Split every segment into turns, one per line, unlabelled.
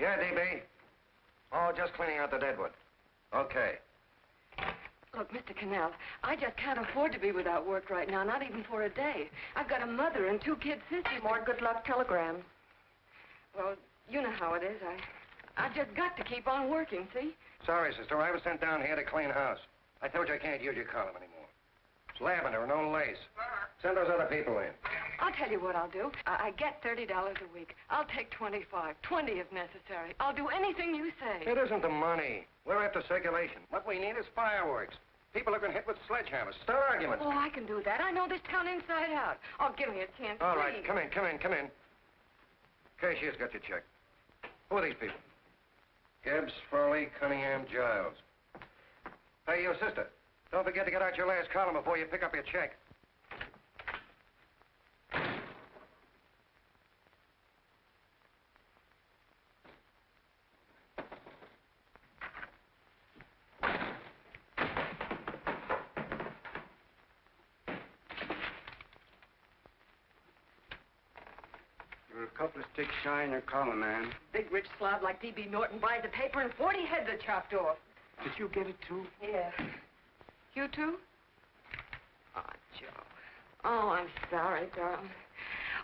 Yeah, DB. Oh, just cleaning out the deadwood. Okay.
Look, Mr. Cannell, I just can't afford to be without work right now, not even for a day. I've got a mother and 2 kid sisters.
More good luck telegrams.
Well, you know how it is. I've just got to keep on working, see?
Sorry, sister. I was sent down here to clean house. I told you I can't use your column anymore. It's lavender, no lace. Send those other people in.
I'll tell you what I'll do. I get $30 a week. I'll take 25, 20 if necessary. I'll do anything you say.
It isn't the money. We're after circulation. What we need is fireworks. People have been hit with sledgehammers. Start arguments.
Oh, I can do that. I know this town inside out. Oh, give me a chance,
All
please.
right, come in. Cashier's got your check. Who are these people? Gibbs, Furley, Cunningham, Giles. Hey, you sister. Don't forget to get out your last column before you pick up your check.
You're a couple of sticks shy in your column, man.
Big rich slob like D.B. Norton buys the paper and 40 heads are chopped off.
Did you get it, too?
Yeah. You too? Oh, Joe. Oh, I'm sorry, darling.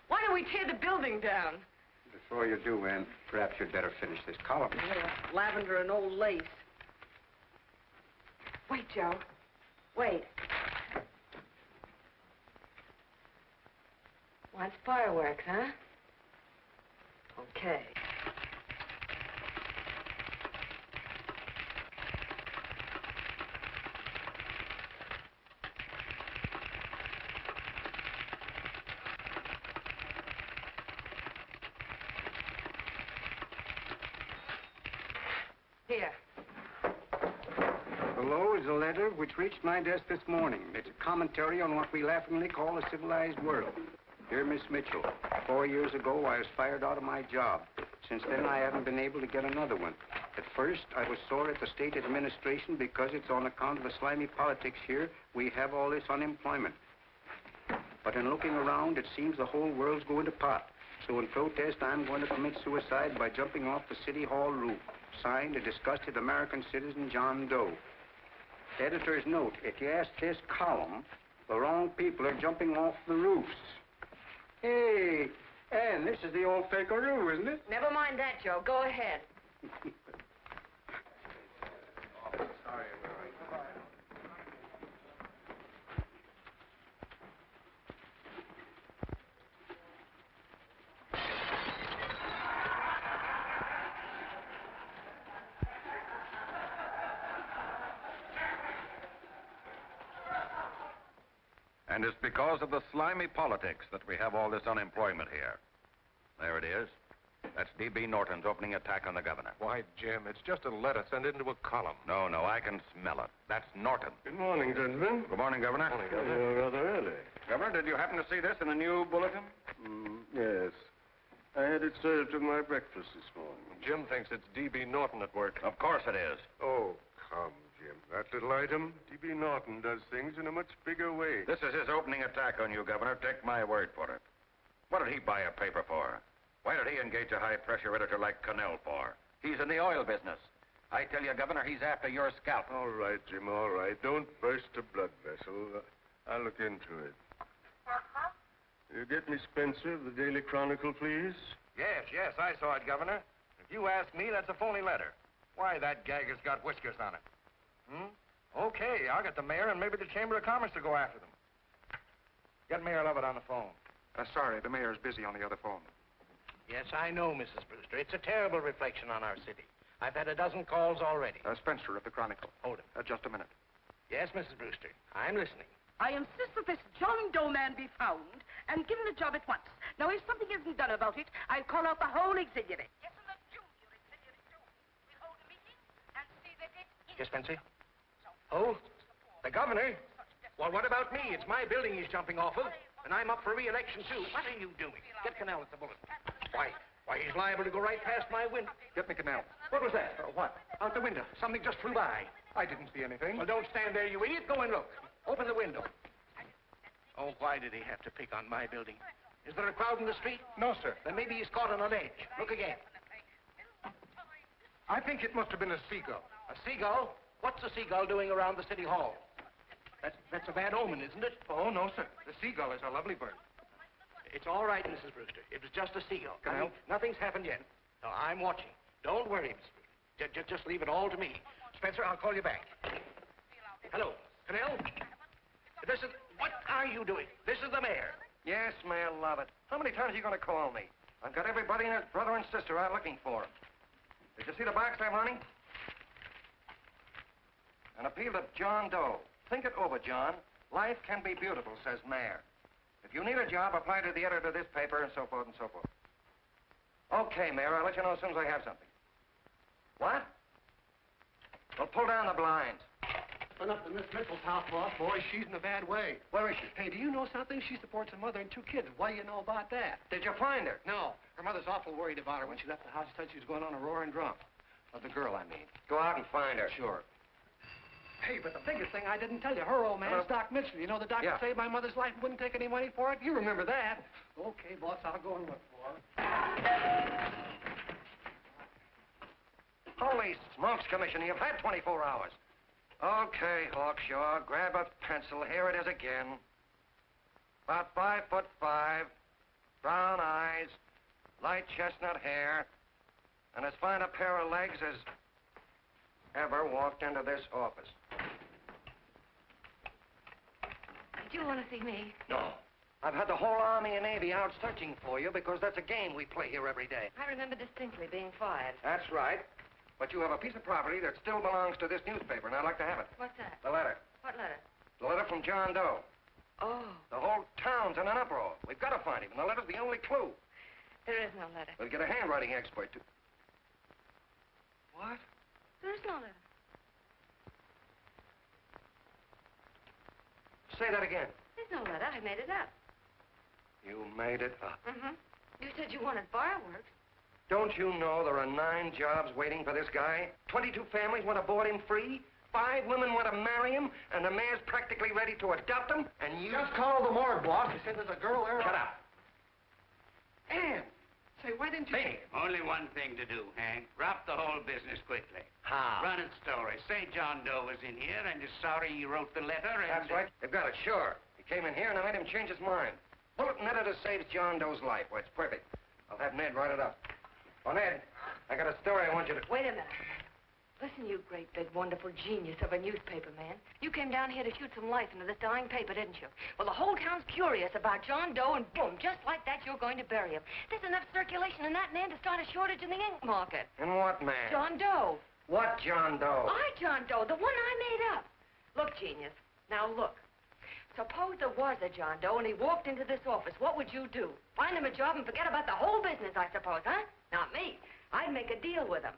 Why don't we tear the building down?
Before you do, Ann, perhaps you'd better finish this column.
Yeah, lavender and old lace. Wait, Joe. Wait. Wants fireworks, huh? Okay. Here.
Below is a letter which reached my desk this morning. It's a commentary on what we laughingly call a civilized world. Dear Miss Mitchell, 4 years ago, I was fired out of my job. Since then, I haven't been able to get another one. At first, I was sore at the state administration because it's on account of the slimy politics here we have all this unemployment. But in looking around, it seems the whole world's going to pot. So in protest, I'm going to commit suicide by jumping off the City Hall roof. Signed, a disgusted American citizen, John Doe. Editor's note, if you ask this column, the wrong people are jumping off the roofs. Hey, Ann, this is the old Fakeroo, isn't it?
Never mind that, Joe. Go ahead.
Sorry.
And it's because of the slimy politics that we have all this unemployment here. There it is. That's D.B. Norton's opening attack on the governor.
Why, Jim, it's just a letter sent into a column.
No, I can smell it. That's Norton.
Good morning, gentlemen.
Good morning, Governor.
Morning, Governor.
You're rather early.
Governor, did you happen to see this in the new bulletin?
Yes. I had it served with my breakfast this morning.
Jim thinks it's D.B. Norton at work.
Of course it is.
Oh, come, Jim. That little item, D.B. Norton does things in a much bigger way.
This is his opening attack on you, Governor. Take my word for it. What did he buy a paper for? Why did he engage a high-pressure editor like Cannell for? He's in the oil business. I tell you, Governor, he's after your scalp.
All right, Jim, all right. Don't burst a blood vessel. I'll look into it. You get me Spencer of the Daily Chronicle, please?
Yes, I saw it, Governor. If you ask me, that's a phony letter. Why, that gagger's got whiskers on it. Okay, I'll get the mayor and maybe the Chamber of Commerce to go after them. Get Mayor Lovett on the phone.
Sorry, the mayor's busy on the other phone.
Yes, I know, Mrs. Brewster. It's a terrible reflection on our city. I've had a dozen calls already.
Spencer of the Chronicle.
Hold him.
Just a minute.
Yes, Mrs. Brewster. I'm listening.
I insist that this John Doe man be found and given a job at once. Now, if something isn't done about it, I'll call out the whole auxiliary. Yes, and the junior auxiliary, too. We'll hold a meeting and see that it is...
Yes, Spencer? Oh, the governor? Well, what about me? It's my building he's jumping off of, and I'm up for re-election, too. What are you doing? Get Cannell at the bulletin. Why, he's liable to go right past my window.
Get me Cannell.
What was that?
What?
Out the window. Something just flew by.
I didn't see anything.
Well, don't stand there, you idiot. Go and look. Open the window. Oh, why did he have to pick on my building? Is there a crowd in the street?
No, sir.
Then maybe he's caught on a ledge. Look again. I think it must have been a seagull. A seagull? What's a seagull doing around the city hall? That's a bad omen, isn't it?
Oh, no, sir. The seagull is a lovely bird.
It's all right, Mrs. Brewster. It was just a seagull.
Can I help?
Nothing's happened yet. No, I'm watching. Don't worry, Mrs. Brewster. Just leave it all to me. Spencer, I'll call you back. Hello, Canal? What are you doing? This is the mayor.
Yes, Mayor Lovett. How many times are you going to call me? I've got everybody and his brother and sister out looking for him. Did you see the box I'm running? An appeal to John Doe. Think it over, John. Life can be beautiful, says Mayor. If you need a job, apply to the editor of this paper, and so forth and so forth. Okay, Mayor, I'll let you know as soon as I have something. What? Well, pull down the blinds.
Went up to Miss Mitchell's house, boss. Boy, she's in a bad way.
Where is she?
Hey, do you know something? She supports a mother and 2 kids. What do you know about that?
Did you find her?
No. Her mother's awful worried about her. When she left the house, she said she was going on a roaring drunk. Of the girl, I mean.
Go out and find her.
Sure. Hey, but the biggest thing I didn't tell you, her old man's Doc Mitchell. You know the doctor saved my mother's life and wouldn't take any money for it? You remember that. Okay, boss, I'll go and look for her.
Holy smokes, Commissioner, you've had 24 hours. Okay, Hawkshaw, grab a pencil. Here it is again. About 5'5", brown eyes, light chestnut hair, and as fine a pair of legs as ever walked into this office.
Did you want to see me?
No. I've had the whole Army and Navy out searching for you because that's a game we play here every day.
I remember distinctly being fired.
That's right. But you have a piece of property that still belongs to this newspaper, and I'd like to have it.
What's that?
The letter.
What letter?
The letter from John Doe.
Oh.
The whole town's in an uproar. We've got to find him, and the letter's the only clue.
There is no letter.
We'll get a handwriting expert to... What?
There is no letter.
Say that again.
There's no letter. I made it up.
You made it up.
Mm-hmm. You said you wanted fireworks.
Don't you know there are 9 jobs waiting for this guy? 22 families want to board him free. 5 women want to marry him, and the mayor's practically ready to adopt him, and you...
Just call the morgue, boss. They said there's a girl there.
Shut up.
Ann, say, why didn't you...
Hey.
Only one thing to do, Hank. Drop the whole business quickly.
How?
Run its story. Say John Doe was in here and is sorry he wrote the letter and...
That's right. They've got it, sure. He came in here, and I made him change his mind. Bulletin editor saves John Doe's life. Well, it's perfect. I'll have Ned write it up. Oh, Ned, I got a story I want you to...
Wait a minute. Listen, you great, big, wonderful genius of a newspaper man. You came down here to shoot some life into this dying paper, didn't you? Well, the whole town's curious about John Doe, and boom, just like that, you're going to bury him. There's enough circulation in that man to start a shortage in the ink market.
In what man?
John Doe.
What John Doe?
John Doe, the one I made up. Look, genius, now look. Suppose there was a John Doe and he walked into this office. What would you do? Find him a job and forget about the whole business, I suppose, huh? Not me. I'd make a deal with him.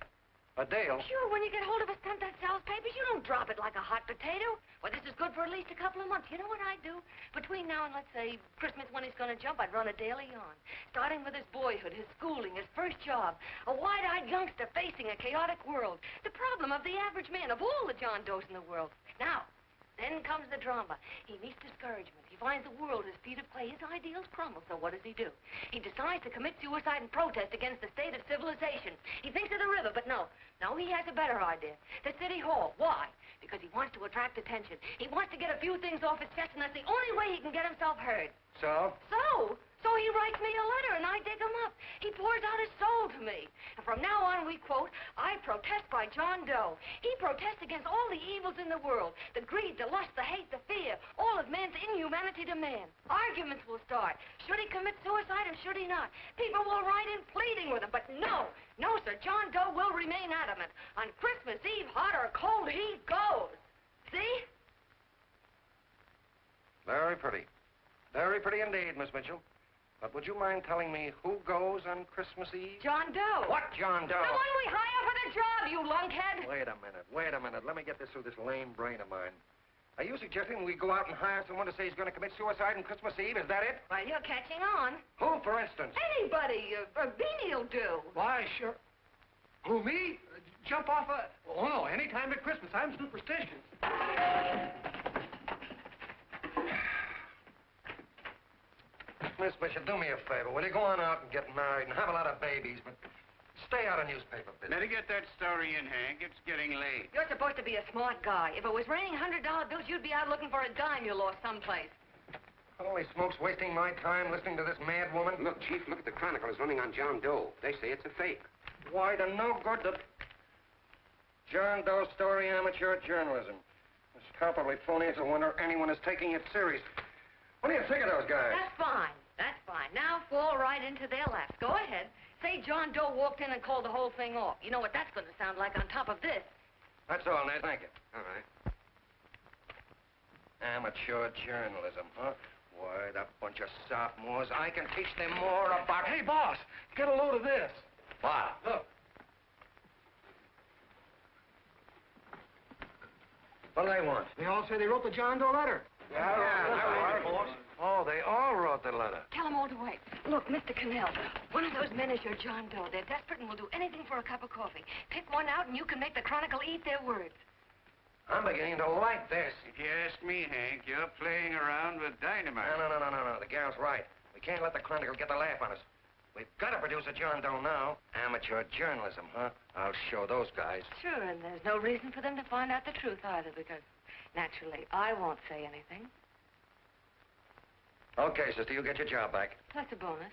A deal?
Sure, when you get hold of a stunt that sells papers, you don't drop it like a hot potato. Well, this is good for at least a couple of months. You know what I'd do? Between now and, let's say, Christmas when he's going to jump, I'd run a daily on. Starting with his boyhood, his schooling, his first job. A wide-eyed youngster facing a chaotic world. The problem of the average man, of all the John Does in the world. Now, then comes the drama. He meets discouragement. He finds the world his feet of clay. His ideals crumble, so what does he do? He decides to commit suicide and protest against the state of civilization. He thinks of the river, but no. No, he has a better idea. The city hall. Why? Because he wants to attract attention. He wants to get a few things off his chest, and that's the only way he can get himself heard.
So?
So he writes me a letter, and I dig him up. He pours out his soul to me. And from now on, we quote, I protest by John Doe. He protests against all the evils in the world. The greed, the lust, the hate, the fear. All of man's inhumanity to man. Arguments will start. Should he commit suicide or should he not? People will write in pleading with him. But no, sir, John Doe will remain adamant. On Christmas Eve, hot or cold, he goes. See?
Very pretty. Very pretty indeed, Miss Mitchell. But would you mind telling me who goes on Christmas Eve?
John Doe.
What John Doe?
The one we hire for the job, you lunkhead.
Wait a minute. Let me get this through this lame brain of mine. Are you suggesting we go out and hire someone to say he's going to commit suicide on Christmas Eve? Is that it?
Well, you're catching on.
Who, for instance?
Anybody. Beanie'll do.
Why, sure. Who, me? Jump off a... Oh, no, any time at Christmas. I'm superstitious.
Miss Bishop, do me a favor. Will you go on out and get married and have a lot of babies, but
stay out of newspaper business.
Better get that story in, Hank. It's getting late.
You're supposed to be a smart guy. If it was raining $100 bills, you'd be out looking for a dime you lost someplace.
Holy smokes, wasting my time listening to this mad woman.
Look, Chief, look at the Chronicle. It's running on John Doe. They say it's a fake.
Why, the no good to... John Doe story, amateur journalism. It's palpably phony. It's a wonder anyone is taking it serious. What do you think of those guys?
That's fine. That's fine. Now fall right into their laps. Go ahead. Say John Doe walked in and called the whole thing off. You know what that's going to sound like on top of this.
That's all, Ned. Thank you. All right. Amateur journalism, huh? Why, that bunch of sophomores, I can teach them more about... Hey, boss, get a load of this.
What?
Look. What do they want? They all say they wrote the John Doe letter.
Yeah,
boss. Oh, they all wrote the letter.
Tell them all to wait. Look, Mr. Cannell, one of those men is your John Doe. They're desperate and will do anything for a cup of coffee. Pick one out and you can make the Chronicle eat their words.
I'm beginning to like this.
If you ask me, Hank, you're playing around with dynamite.
No. The gal's right. We can't let the Chronicle get the laugh on us. We've got to produce a John Doe now. Amateur journalism, huh? I'll show those guys.
Sure, and there's no reason for them to find out the truth either, because naturally I won't say anything.
Okay, sister, you get your job back.
That's a bonus.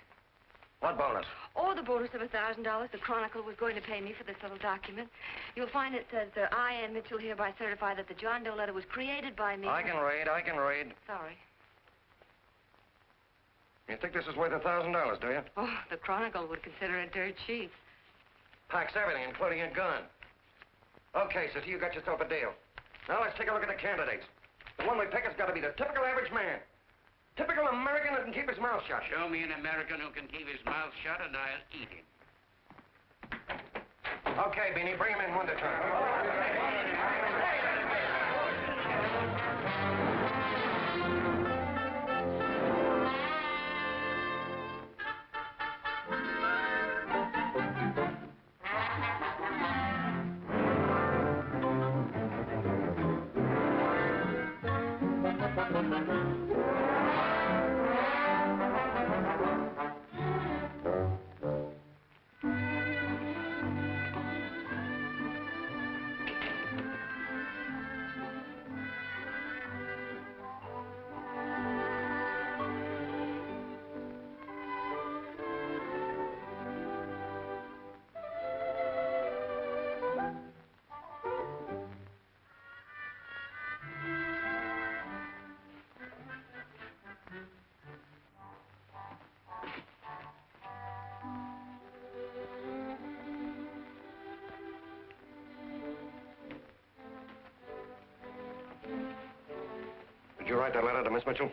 What bonus?
Oh, the bonus of $1,000 the Chronicle was going to pay me for this little document. You'll find it says, I, Ann Mitchell, hereby certify that the John Doe letter was created by me.
I can read.
Sorry.
You think this is worth $1,000, do you?
Oh, the Chronicle would consider it dirt cheap.
Packs everything, including a gun. Okay, sister, you got yourself a deal. Now let's take a look at the candidates. The one we pick has got to be the typical average man. Typical American that can keep his mouth shut.
Show me an American who can keep his mouth shut and I'll eat him.
Okay, Beanie, bring him in one at a time. Did you write that letter to Miss Mitchell?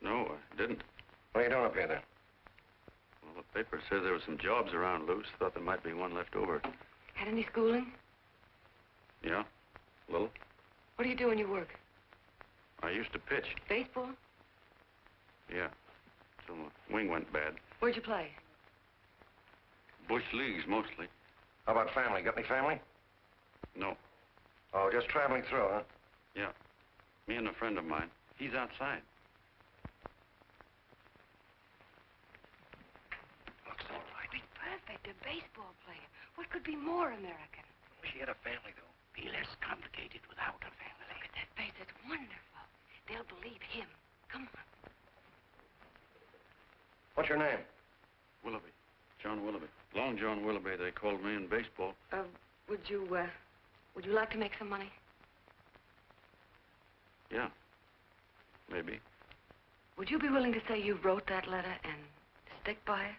No, I didn't.
What are you doing up here, then?
Well, the paper said there were some jobs around loose. Thought there might be one left over.
Had any schooling?
Yeah, a little.
What do you do when you work?
I used to pitch.
Baseball?
Yeah, till the wing went bad.
Where'd you play?
Bush leagues, mostly.
How about family? Got any family?
No.
Oh, just traveling through, huh?
Yeah. Me and a friend of mine. He's outside.
Looks all right.
Be perfect, a baseball player. What could be more American?
Wish he had a family, though.
Be less complicated without a family.
Look at that face. It's wonderful. They'll believe him. Come on.
What's your name?
Willoughby. John Willoughby. Long John Willoughby, they called me in baseball.
Would you like to make some money?
Yeah. Maybe.
Would you be willing to say you wrote that letter and stick by it?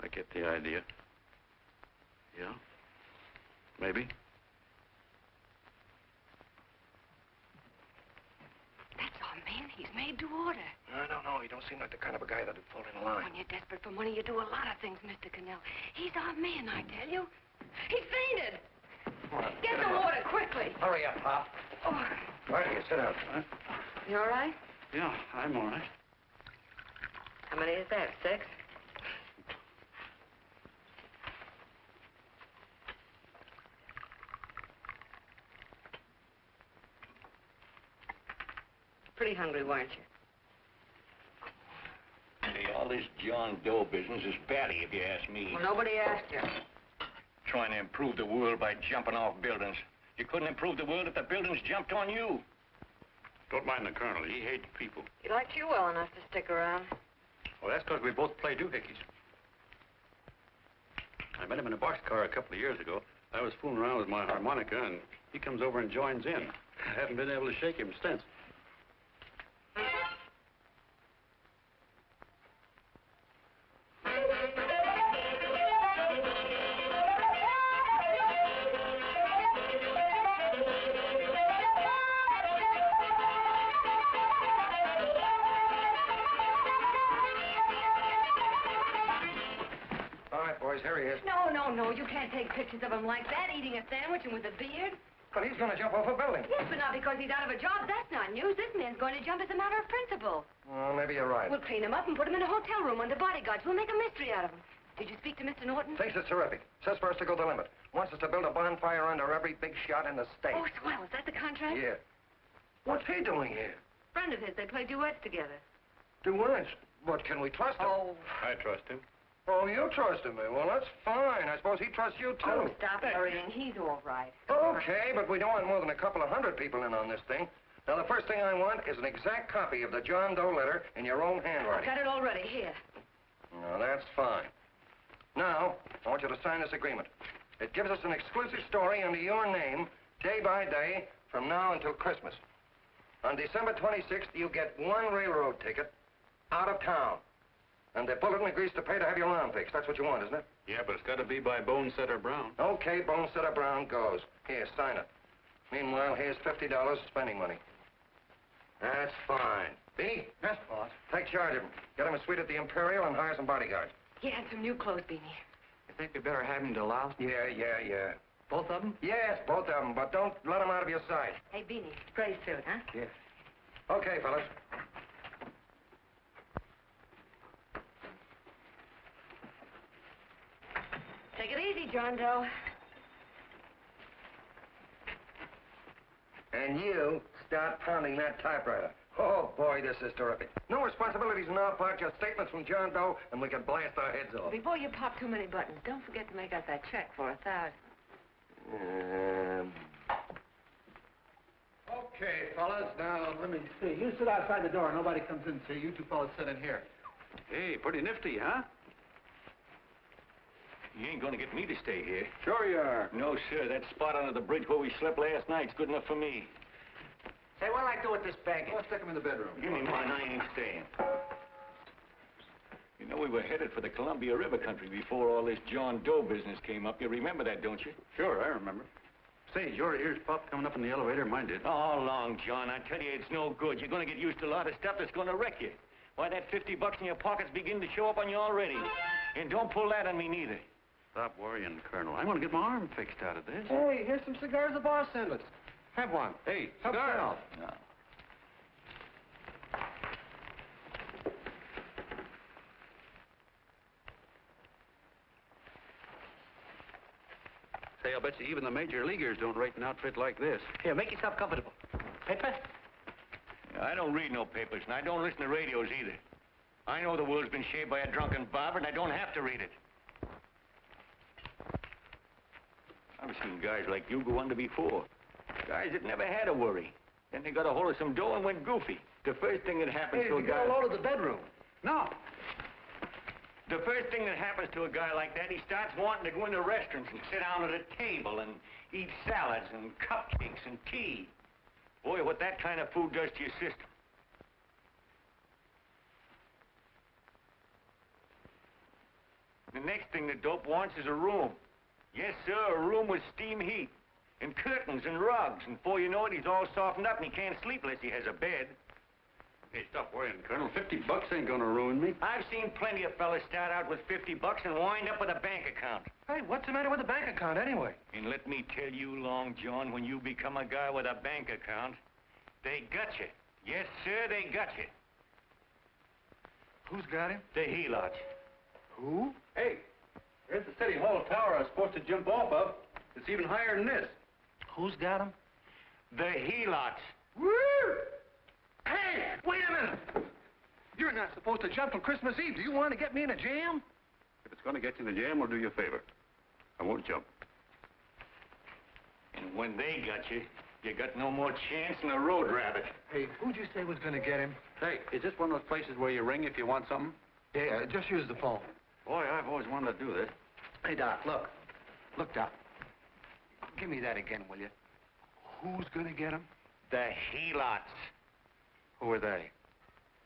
I get the idea. Yeah. Maybe.
That's our man. He's made to order.
I don't know. He don't seem like the kind of a guy that'd fall in line.
When you're desperate for money, you do a lot of things, Mr. Cannell. He's our man, I tell you. He fainted. Get the water, quickly.
Hurry up, Pop.
Oh.
Right here, sit down.
Huh?
You all right?
Yeah, I'm all right.
How many is that, 6? Pretty hungry, weren't you?
this John Doe business is batty, if you ask me.
Well, nobody asked you.
Trying to improve the world by jumping off buildings. You couldn't improve the world if the buildings jumped on you.
Don't mind the colonel. He hates people.
He liked you well enough to stick around.
Well, that's because we both play doohickeys. I met him in a boxcar a couple of years ago. I was fooling around with my harmonica, and he comes over and joins in. I haven't been able to shake him since.
No, you can't take pictures of him like that, eating a sandwich and with a beard.
But he's going to jump off a building.
Yes, but not because he's out of a job. That's not news. This man's going to jump as a matter of principle.
Well, maybe you're right.
We'll clean him up and put him in a hotel room under bodyguards. We'll make a mystery out of him. Did you speak to Mr. Norton?
Thinks it's terrific. Says for us to go the limit. Wants us to build a bonfire under every big shot in the state.
Oh, swell. Is that the contract?
Yeah. What's he doing here?
Friend of his. They play duets together.
Duets? But can we trust him?
Oh.
I trust him.
Oh, you trust him, eh? Well, that's fine. I suppose he trusts you, too.
Oh, stop worrying. He's all right.
Okay, but we don't want more than a couple of hundred people in on this thing. Now, the first thing I want is an exact copy of the John Doe letter in your own handwriting.
I've got it already. Here.
No, that's fine. Now, I want you to sign this agreement. It gives us an exclusive story under your name, day by day, from now until Christmas. On December 26th, you get one railroad ticket out of town. And the bulletin agrees to pay to have your lawn fixed. That's what you want, isn't it?
Yeah, but it's got to be by Bonesetter Brown.
Okay, Bonesetter Brown goes. Here, sign it. Meanwhile, here's $50 spending money. That's fine. Beanie?
Yes, boss.
Take charge of him. Get him a suite at the Imperial and hire some bodyguards.
Yeah, and some new clothes, Beanie.
You think we better have him deloused?
Yeah.
Both of them?
Yes, both of them, but don't let them out of your sight.
Hey, Beanie, gray suit, huh?
Yes. Okay, fellas.
Take it easy, John Doe.
And you start pounding that typewriter. Oh, boy, this is terrific. No responsibilities on our part, just statements from John Doe, and we can blast our heads off.
Before you pop too many buttons, don't forget to make out that check for $1,000.
Okay, fellas, now, let me see. You sit outside the door. Nobody comes in, see? You two fellas sit in here.
Hey, pretty nifty, huh?
You ain't gonna get me to stay here.
Sure you are.
No, sir. That spot under the bridge where we slept last night's good enough for me.
Say, what'll I do with this baggage?
Let's stick him in the bedroom.
Give me mine. I ain't staying. You know, we were headed for the Columbia River country before all this John Doe business came up. You remember that, don't you?
Sure, I remember. Say, your ears popped coming up in the elevator. Mine did.
All along, John. I tell you, it's no good. You're gonna get used to a lot of stuff that's gonna wreck you. Why, that $50 in your pocket's beginning to show up on you already. And don't pull that on me, neither.
Stop worrying, Colonel. I'm going to get my arm fixed out of this.
Hey, here's some cigars the boss sent us. Have one.
Hey,
Help
cigars.
yourself.
No.
Say, I'll bet you even the major leaguers don't rate an outfit like this.
Here, make yourself comfortable. Paper?
I don't read no papers, and I don't listen to radios either. I know the world's been shaped by a drunken barber, and I don't have to read it. I've seen guys like you go under before. Guys that never had a worry. Then they got a hold of some dough and went goofy. The first thing that happens to a guy...
Get a load of the bedroom.
No.
The first thing that happens to a guy like that, he starts wanting to go into restaurants and sit down at a table and eat salads and cupcakes and tea. Boy, what that kind of food does to your system. The next thing the dope wants is a room. Yes, sir, a room with steam heat, and curtains and rugs, and before you know it, he's all softened up and he can't sleep unless he has a bed.
Hey, stop worrying, Colonel. $50 ain't gonna ruin me.
I've seen plenty of fellas start out with $50 and wind up with a bank account.
Hey, what's the matter with the bank account, anyway?
And let me tell you, Long John, when you become a guy with a bank account, they got you. Yes, sir, they got you.
Who's got him?
The helots.
Who?
Hey, there's the City Hall tower I was supposed to jump off of. It's even higher than this.
Who's got him?
The helots.
Woo! Hey, wait a minute! You're not supposed to jump on Christmas Eve. Do you want to get me in a jam?
If it's going to get you in the jam, we'll do you a favor. I won't jump.
And when they got you, you got no more chance than a road rabbit.
Hey, who'd you say was going to get him?
Hey, is this one of those places where you ring if you want something?
Yeah, just use the phone.
Boy, I've always wanted to do this.
Hey, Doc, look. Look, Doc. Give me that again, will you? Who's going to get him?
The helots.
Who are they?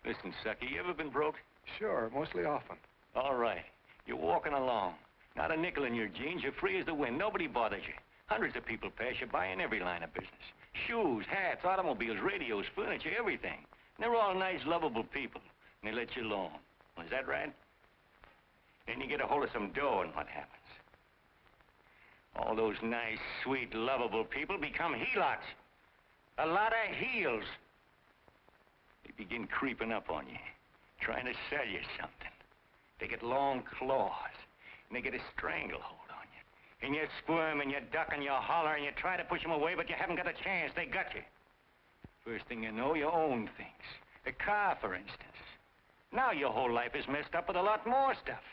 Listen, sucker, you ever been broke?
Sure, mostly often.
All right. You're walking along. Not a nickel in your jeans. You're free as the wind. Nobody bothers you. Hundreds of people pass you by in every line of business. Shoes, hats, automobiles, radios, furniture, everything. And they're all nice, lovable people. And they let you alone. Well, is that right? Then you get a hold of some dough, and what happens? All those nice, sweet, lovable people become helots. A lot of heels. They begin creeping up on you, trying to sell you something. They get long claws, and they get a stranglehold on you. And you squirm, and you duck, and you holler, and you try to push them away, but you haven't got a chance. They got you. First thing you know, you own things. A car, for instance. Now your whole life is messed up with a lot more stuff.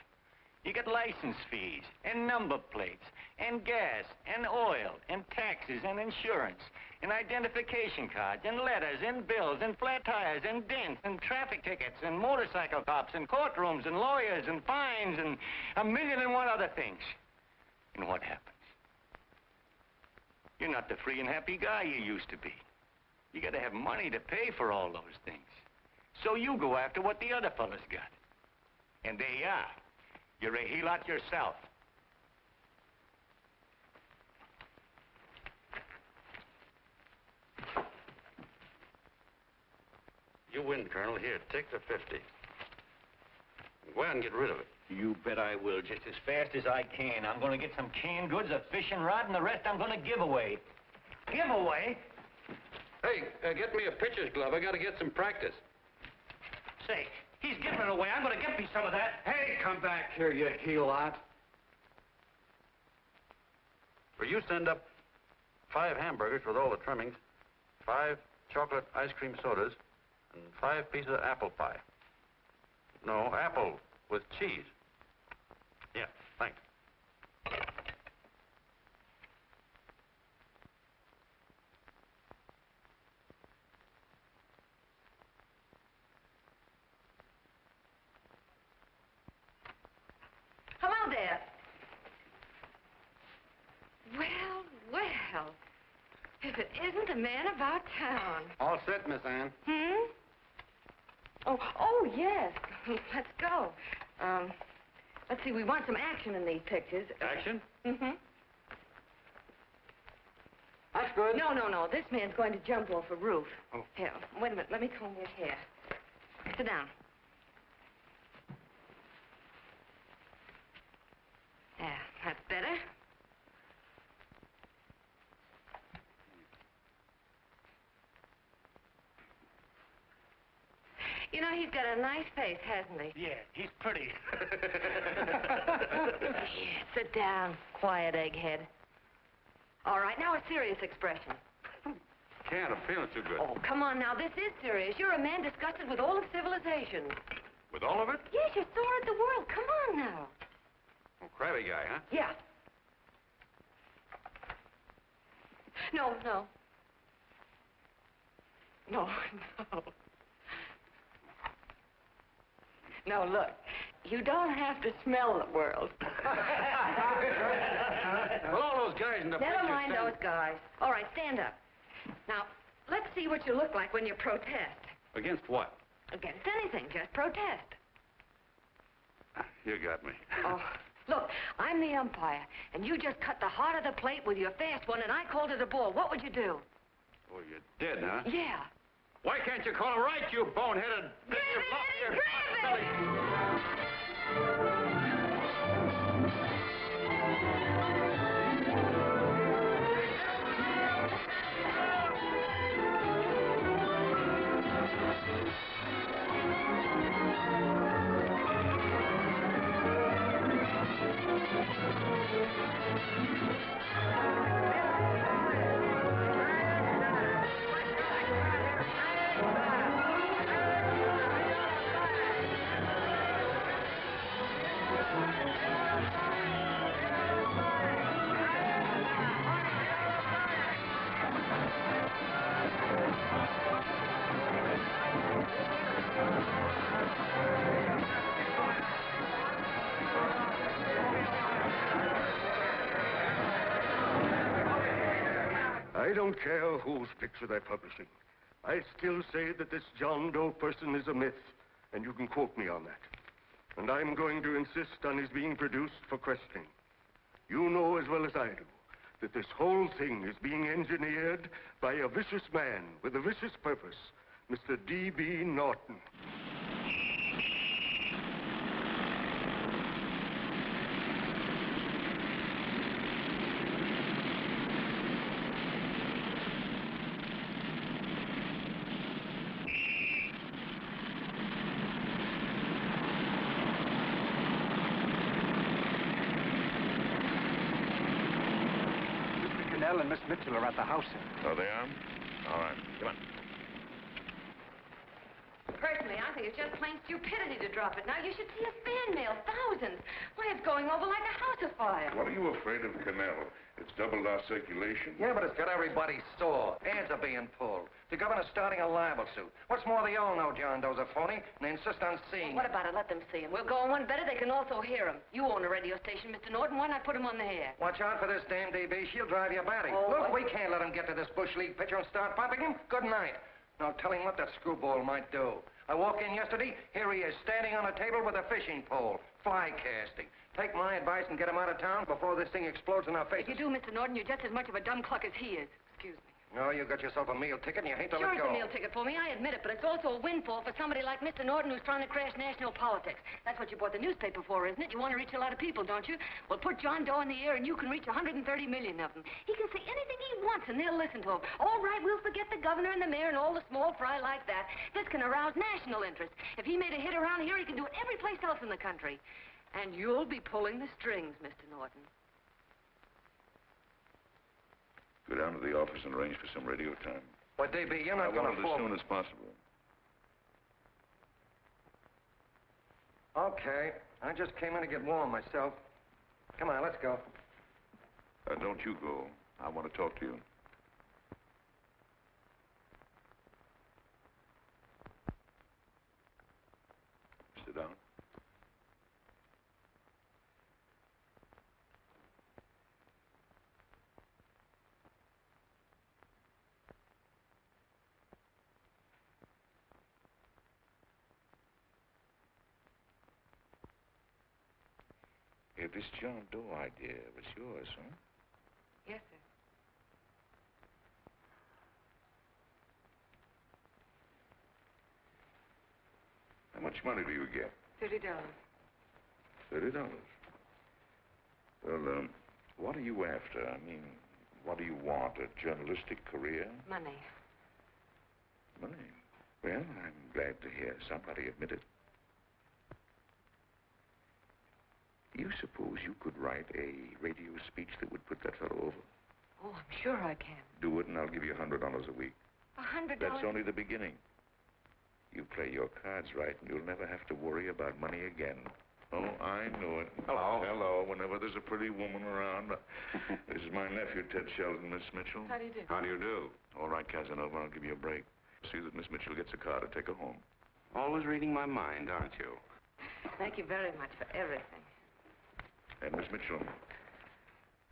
You get license fees, and number plates, and gas, and oil, and taxes, and insurance, and identification cards, and letters, and bills, and flat tires, and dents, and traffic tickets, and motorcycle cops, and courtrooms, and lawyers, and fines, and 1,000,001 other things. And what happens? You're not the free and happy guy you used to be. You gotta have money to pay for all those things. So you go after what the other fellas got. And there you are. You're a helot yourself.
You win, Colonel. Here, take the 50. Go ahead and get rid of it.
You bet I will, just as fast as I can. I'm gonna get some canned goods, a fishing rod, and the rest I'm gonna give away. Give away?
Hey, get me a pitcher's glove. I got to get some practice.
Say, he's giving it away. I'm gonna get me some of that.
Hey, come back here, you helot.
For you send up 5 hamburgers with all the trimmings, 5 chocolate ice cream sodas, and 5 pieces of apple pie. No, apple with cheese. Yeah, thanks.
Hello there. Well, well. If it isn't the man about town.
All set, Miss Ann.
Hmm? Oh, yes. Let's go. Let's see, we want some action in these pictures.
Action?
Mm-hmm.
That's good.
No. This man's going to jump off a roof.
Oh.
Here, wait a minute. Let me comb your hair. Sit down. Yeah, that's better. You know, he's got a nice face, hasn't he?
Yeah, he's pretty.
Sit down, quiet egghead. All right, now a serious expression.
Can't. I'm feeling too good.
Oh, come on now, this is serious. You're a man disgusted with all of civilization.
With all of it?
Yes, you're sore at the world. Come on now.
Oh, crabby guy, huh?
Yeah. No. No, look. You don't have to smell the world.
Well, all those guys in the
Never
picture
mind
stand-
those guys. All right, stand up. Now, let's see what you look like when you protest.
Against what?
Against anything, just protest.
You got me.
Oh, look, I'm the umpire, and you just cut the heart of the plate with your fast one, and I called it a ball. What would you do?
Oh, you did, huh?
Yeah.
Why can't you call it right, you boneheaded...
Grab it!
I don't care whose picture they're publishing. I still say that this John Doe person is a myth, and you can quote me on that. And I'm going to insist on his being produced for questioning. You know as well as I do that this whole thing is being engineered by a vicious man with a vicious purpose, Mr. D.B. Norton.
And Miss Mitchell are at the house, sir.
Oh, they are? All right. Come on.
Personally, I think it's just plain stupidity to drop it. Now, you should see a fan mail, thousands. Why, it's going over like a house afire.
What are you afraid of, Canal? It's doubled our circulation.
Yeah, but it's got everybody sore. Ads are being pulled. The governor's starting a libel suit. What's more, they all know John Doe's a phony, and they insist on seeing
Well, what about it? Let them see him. We'll go on one better. They can also hear him. You own a radio station, Mr. Norton. Why not put him on the air?
Watch out for this dame DB. She'll drive you batty.
Oh,
Look, we can't let him get to this Bush League pitcher and start popping him. Good night. Now, tell him what that screwball might do. I walked in yesterday. Here he is, standing on a table with a fishing pole. Fly casting. Take my advice and get him out of town before this thing explodes in our faces.
If you do, Mr. Norton, you're just as much of a dumb cluck as he is. Excuse me.
No, you got yourself a meal ticket and you hate to
Sure,
let
it's
go.
a meal ticket for me, I admit it, but it's also a windfall for somebody like Mr. Norton who's trying to crash national politics. That's what you bought the newspaper for, isn't it? You want to reach a lot of people, don't you? Well, put John Doe in the air and you can reach 130 million of them. He can say anything he wants and they'll listen to him. All right, we'll forget the governor and the mayor and all the small fry like that. This can arouse national interest. If he made a hit around here, he can do it every place else in the country. And you'll be pulling the strings, Mr. Norton.
Go down to the office and arrange for some radio time.
But, DB, you're not
I
going
want
to
it
fall...
as soon as possible.
Okay. I just came in to get warm myself. Come on, let's go.
Don't you go. I want to talk to you. Sit down. Hey, this John Doe idea was yours, huh?
Yes, sir.
How much money do you get?
$30.
$30. Well, what are you after? I mean, what do you want? A journalistic career?
Money.
Money? Well, I'm glad to hear somebody admit it. Do you suppose you could write a radio speech that would put that fellow over?
Oh, I'm sure I can.
Do it, and I'll give you $100 a week.
$100?
That's only the beginning. You play your cards right, and you'll never have to worry about money again. Oh, I know it.
Hello.
Hello. Whenever there's a pretty woman around. This is my nephew, Ted Sheldon, Miss Mitchell.
How do you do?
How do you do?
All right, Casanova, I'll give you a break. See that Miss Mitchell gets a car to take her home.
Always reading my mind, aren't you?
Thank you very much for everything.
And Miss Mitchell,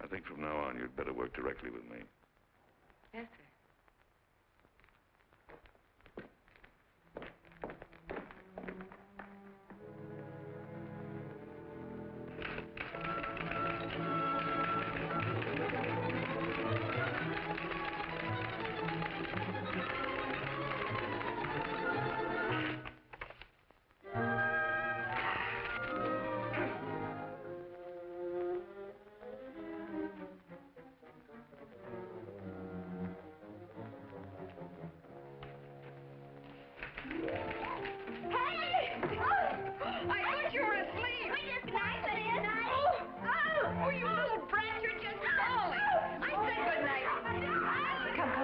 I think from now on you'd better work directly with me.
Yes, sir.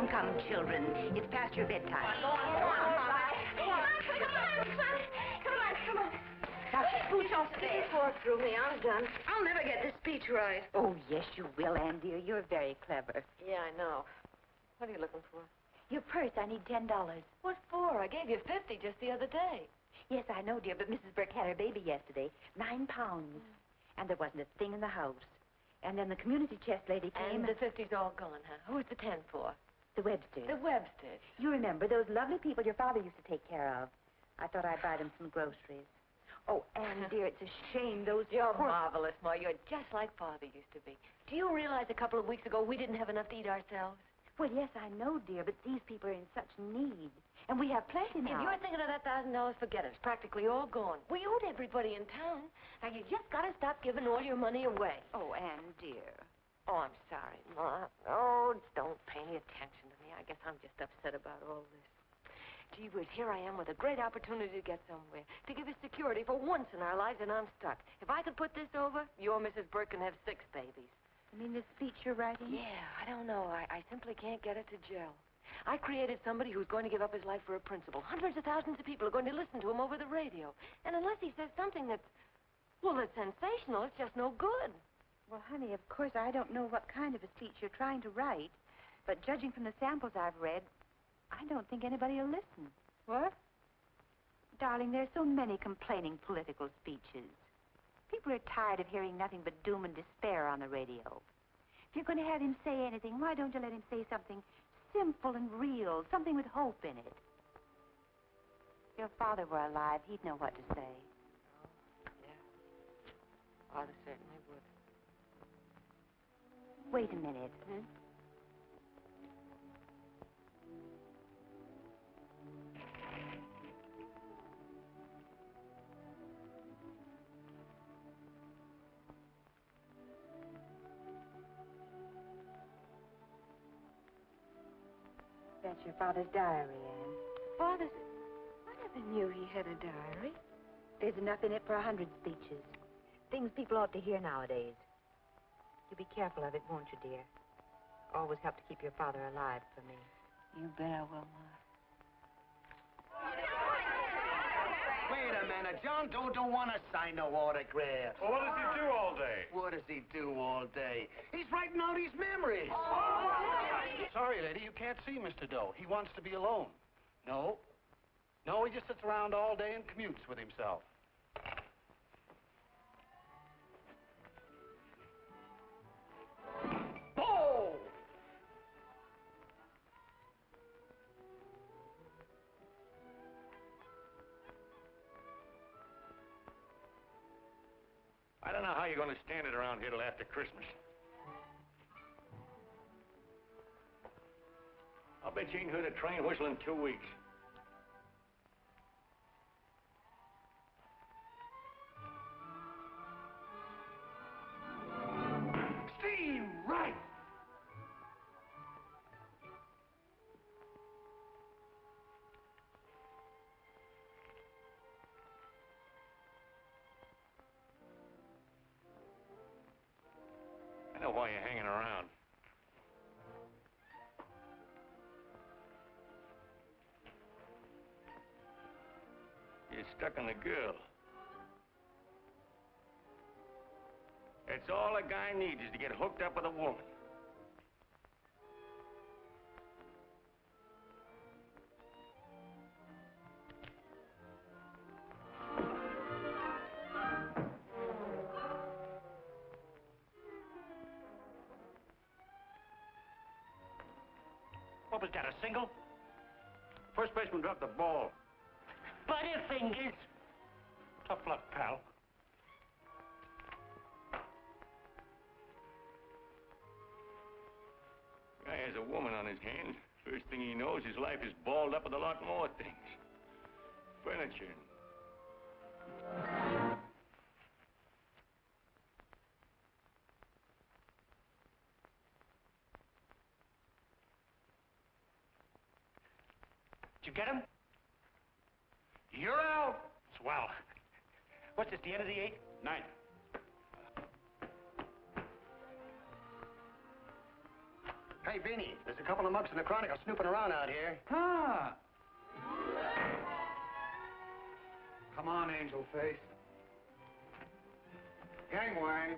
Come, children. It's past your bedtime.
Come on.
Now, scooch off the bed.
Pour through me. I'm done. I'll never get this speech right.
Oh, yes, you will, Ann, dear. You're very clever.
Yeah, I know. What are you looking for?
Your purse, I need $10.
What for? I gave you 50 just the other day.
Yes, I know, dear, but Mrs. Burke had her baby yesterday. 9 pounds. And there wasn't a thing in the house. And then the community chest lady came.
And the 50's all gone, huh? Who's the 10 for?
The Websters.
The Websters.
You remember those lovely people your father used to take care of. I thought I'd buy them some groceries. Oh, Anne, dear, it's a shame those...
You're marvelous, Ma. You're just like Father used to be. Do you realize a couple of weeks ago we didn't have enough to eat ourselves?
Well, yes, I know, dear, but these people are in such need. And we have plenty now.
If you're thinking of that $1,000, forget it. It's practically all gone. We owed everybody in town. Now, you just got to stop giving all your money away.
Oh, Anne, dear.
Oh, I'm sorry, Ma. Oh, don't pay any attention to me. I guess I'm just upset about all this. Gee whiz, here I am with a great opportunity to get somewhere, to give us security for once in our lives, and I'm stuck. If I could put this over, your Mrs. Burke can have 6 babies.
You mean this speech you're writing?
Yeah, I don't know. I simply can't get it to gel. I created somebody who's going to give up his life for a principle. Hundreds of thousands of people are going to listen to him over the radio. And unless he says something that's sensational, it's just no good.
Well, honey, of course, I don't know what kind of a speech you're trying to write, but judging from the samples I've read, I don't think anybody will listen.
What?
Darling, there's so many complaining political speeches. People are tired of hearing nothing but doom and despair on the radio. If you're going to have him say anything, why don't you let him say something simple and real, something with hope in it? If your father were alive, he'd know what to say.
Oh, yeah. Father certainly would.
Wait a minute.
Hmm?
That's your father's diary, Anne.
Father's... I never knew he had a diary.
There's enough in it for 100 speeches. Things people ought to hear nowadays. You be careful of it, won't you, dear? Always help to keep your father alive for me.
You bet I will, Ma.
Wait a minute. John Doe don't want to sign no autograph.
Well, what does he do all day?
What does he do all day? He's writing out his memories.
Sorry, lady, you can't see Mr. Doe. He wants to be alone. No, he just sits around all day and commutes with himself.
Oh!
I don't know how you're going to stand it around here till after Christmas. I'll bet you ain't heard a train whistle in 2 weeks.
Steve, right!
I know why you're hanging around. You're stuck on the girl. That's all a guy needs is to get hooked up with a woman.
What was that, a single? First baseman dropped the ball.
Butterfingers!
Tough luck, pal.
Guy has a woman on his hands. First thing he knows, his life is balled up with a lot more things. Furniture.
Did you get him?
You're out.
Swell. What's this, the end of the 8th? 9th.
Hey, Beanie, there's a couple of mugs in the Chronicle snooping around out here.
Ah. Come on, Angel Face.
Gangway.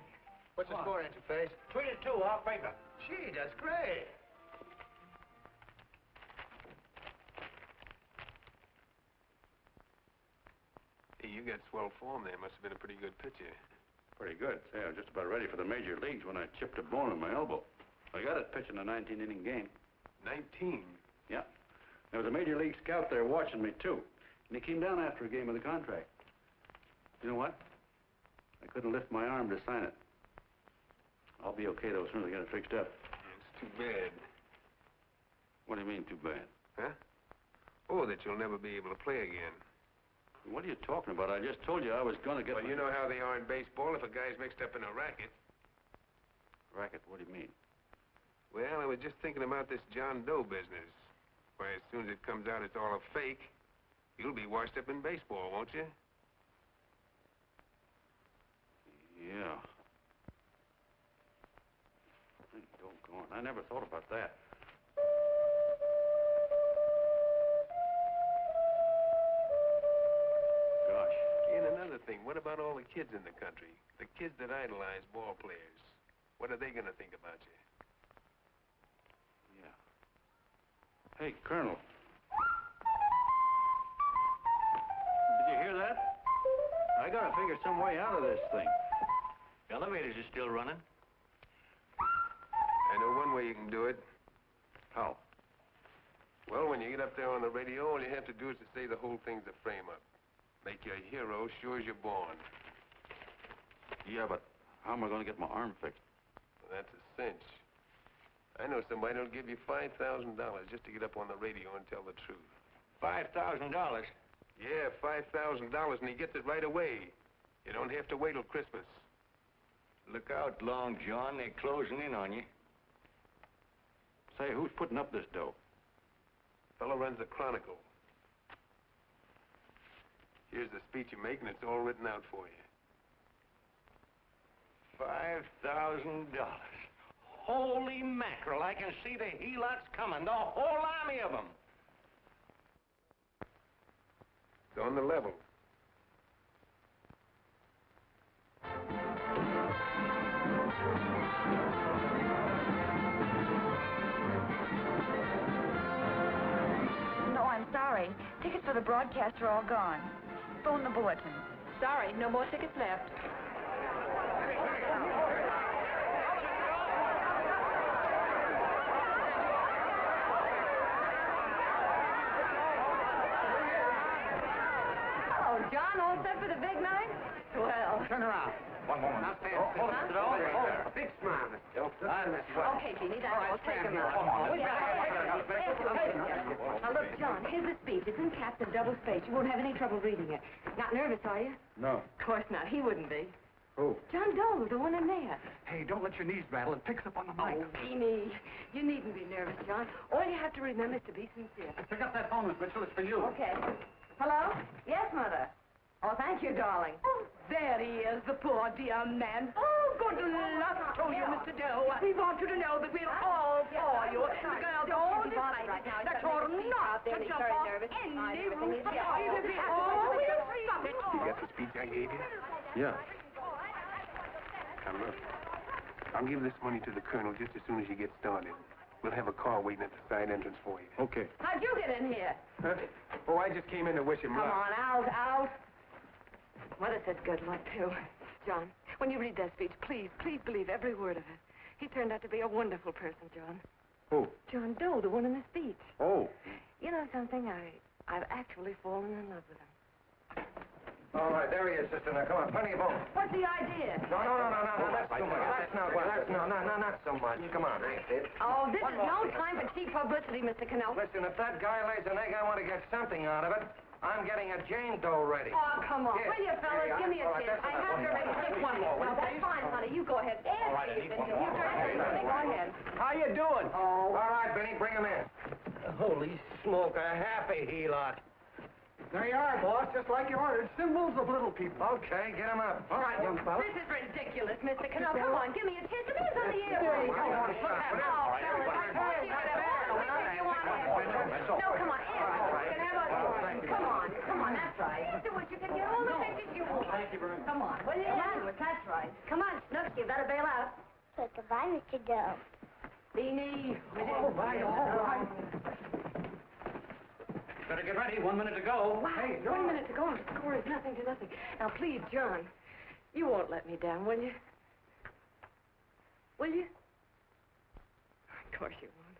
What's the score, Angel Face?
3-2, our favor.
Gee, that's great.
Hey, you got swell form there. Must have been a pretty good pitcher.
Pretty good. Say, I was just about ready for the major leagues when I chipped a bone in my elbow. I got it pitching a 19-inning game.
19?
Yeah. There was a major league scout there watching me, too. And he came down after a game of the contract. You know what? I couldn't lift my arm to sign it. I'll be okay, though, as soon as I get it fixed up.
It's too bad.
What do you mean, too bad?
Huh? Oh, that you'll never be able to play again.
What are you talking about? I just told you I was going to get...
Well, you know how they are in baseball if a guy's mixed up in a racket.
Racket? What do you mean?
Well, I was just thinking about this John Doe business. Why, as soon as it comes out it's all a fake, you'll be washed up in baseball, won't you?
Yeah. Doggone. I never thought about that. Gosh.
And another thing, what about all the kids in the country? The kids that idolize ball players. What are they going to think about you?
Yeah. Hey, Colonel. Did you hear that? I gotta figure some way out of this thing.
Elevators are still running.
I know one way you can do it.
How?
Well, when you get up there on the radio, all you have to do is to say the whole thing's a frame-up. Make you a hero sure as you're born.
Yeah, but how am I going to get my arm fixed?
Well, that's a cinch. I know somebody who'll give you $5,000 just to get up on the radio and tell the truth.
$5,000?
Yeah, $5,000, and he gets it right away. You don't have to wait till Christmas.
Look out, Long John. They're closing in on you.
Say, who's putting up this dough?
Fellow runs the Chronicle. Here's the speech you make, and it's all written out for you.
$5,000. Holy mackerel, I can see the helots coming, the whole army of them.
It's on the level.
No, I'm sorry. Tickets for the broadcast are all gone. Phone the bulletin.
Sorry, no more tickets left.
John, all set for the big night? Well.
Turn around. One moment. Now stand.
Hold it,
A big smile, Miss Joe.
Okay, Jeannie, that's all. Take him out.
Come on.
Now, look, John, here's the speech. It's in caps and double spaced. You won't have any trouble reading it. Not nervous, are you?
No.
Of course not. He wouldn't be.
Who?
John Doe, the one in there.
Hey, don't let your knees rattle. It picks up on the mic.
Oh, Jeannie, you needn't be nervous, John. All you have to remember is to be sincere.
Pick up that phone, Miss Mitchell. It's for you.
Okay. Hello? Yes, Mother. Oh, thank you, darling.
Oh, there he is, the poor dear man. Oh, good luck to you, Mr. Doe. We want you to know that we're all for you. The girls all decided that you're not to jump off any roof at all. Oh, we'll stop it.
You got the speech I gave you?
Yeah.
Now, look. I'll give this money to the colonel just as soon as you get started. We'll have a car waiting at the side entrance for you.
Okay.
How'd you get in here?
Huh? Oh, I just came in to wish him
Come
luck.
on, out. Mother says good luck, too. John, when you read that speech, please believe every word of it. He turned out to be a wonderful person, John.
Who?
John Doe, the one in the speech.
Oh.
You know something? I've actually fallen in love with him.
All right, there he is, sister. Now, come on, plenty of room.
What's the idea?
No, that's too much. That's not so much. Come on.
Oh, this is no time for cheap publicity, Mr. Cannell.
Listen, if that guy lays an egg, I want to get something out of it. I'm getting a Jane Doe ready.
Oh, come on.
Here.
Will you, fellas?
Here you
Give me a
are. All right,
chance.
that's
I have to
enough.
ready. Take one more. No, that's fine, honey. You go ahead.
All right, I need one more.
Go ahead.
How you doing?
Oh. All right, Benny, bring him in.
Holy smoke, a happy helot. There you are, boss, just like you ordered. Symbols of little people.
Okay, get him up.
All right, young fella.
This is ridiculous, Mr. Cannell. Come on, give me a chance. It is on the air.
Come on,
Oh, fellas, I told you to No, come on, Come on, that's right. Do what you can get all the pictures you want.
Thank you very much.
Come on, will you? That's right. Come on, Snooks, you better bail out.
So goodbye, Mr. Doe.
Beanie.
All right.
Better get ready. 1 minute to go.
Wow,
Hey,
1 minute to go. The score is nothing to nothing. Now, please, John, You won't let me down, will you? Will you? Of course you won't.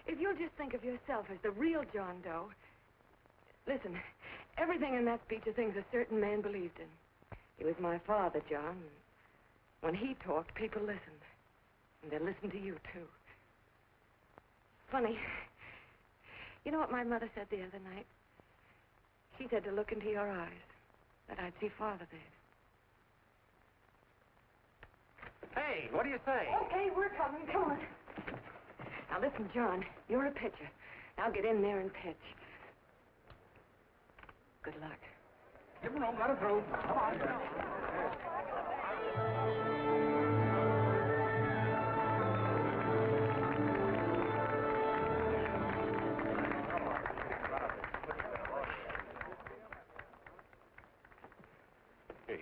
If you'll just think of yourself as the real John Doe. Listen, everything in that speech are things a certain man believed in. He was my father, John. When he talked, people listened. And they listened to you, too. Funny. You know what my mother said the other night? She said to look into your eyes, that I'd see Father there.
Hey, what do you say?
Okay, we're coming. Come on. Now, listen, John, you're a pitcher. Now get in there and pitch. Good luck.
Give him room, let him through. Come on.
Hey,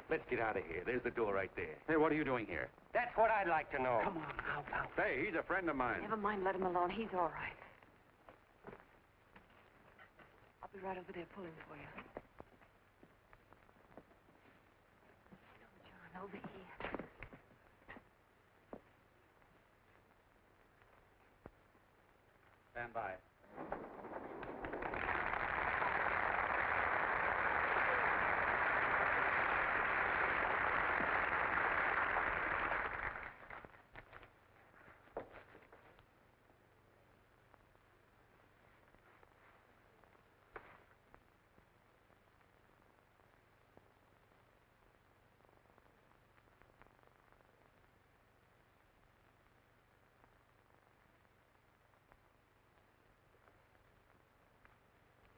let's get out of here. There's the door right there.
Hey, what are you doing here?
That's what I'd like to know.
Come on, now.
Hey, he's a friend of mine.
Never mind, let him alone. He's all right. I'll be right over there pulling for you. No, John, over here.
Stand by.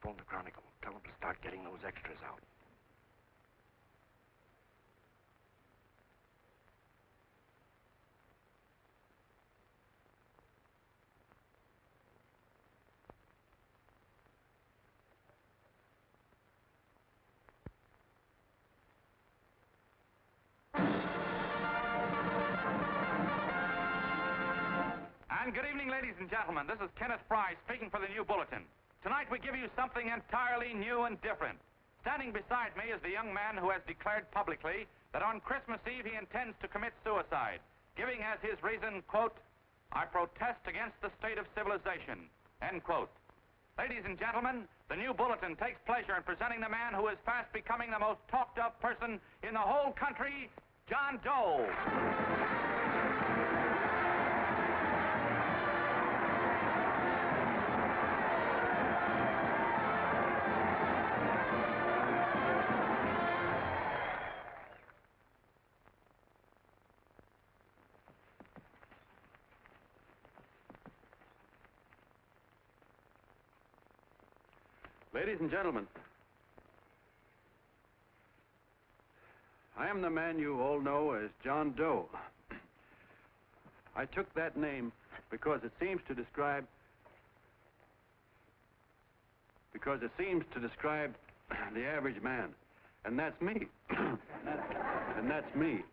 Phone the Chronicle. Tell them to start getting those extras out.
And good evening, ladies and gentlemen. This is Kenneth Fry speaking for the New Bulletin. Tonight we give you something entirely new and different. Standing beside me is the young man who has declared publicly that on Christmas Eve he intends to commit suicide, giving as his reason, quote, "I protest against the state of civilization," end quote. Ladies and gentlemen, the New Bulletin takes pleasure in presenting the man who is fast becoming the most talked-of person in the whole country, John Doe.
Ladies and gentlemen, I am the man you all know as John Doe. I took that name because it seems to describe the average man. And that's me. and that's me.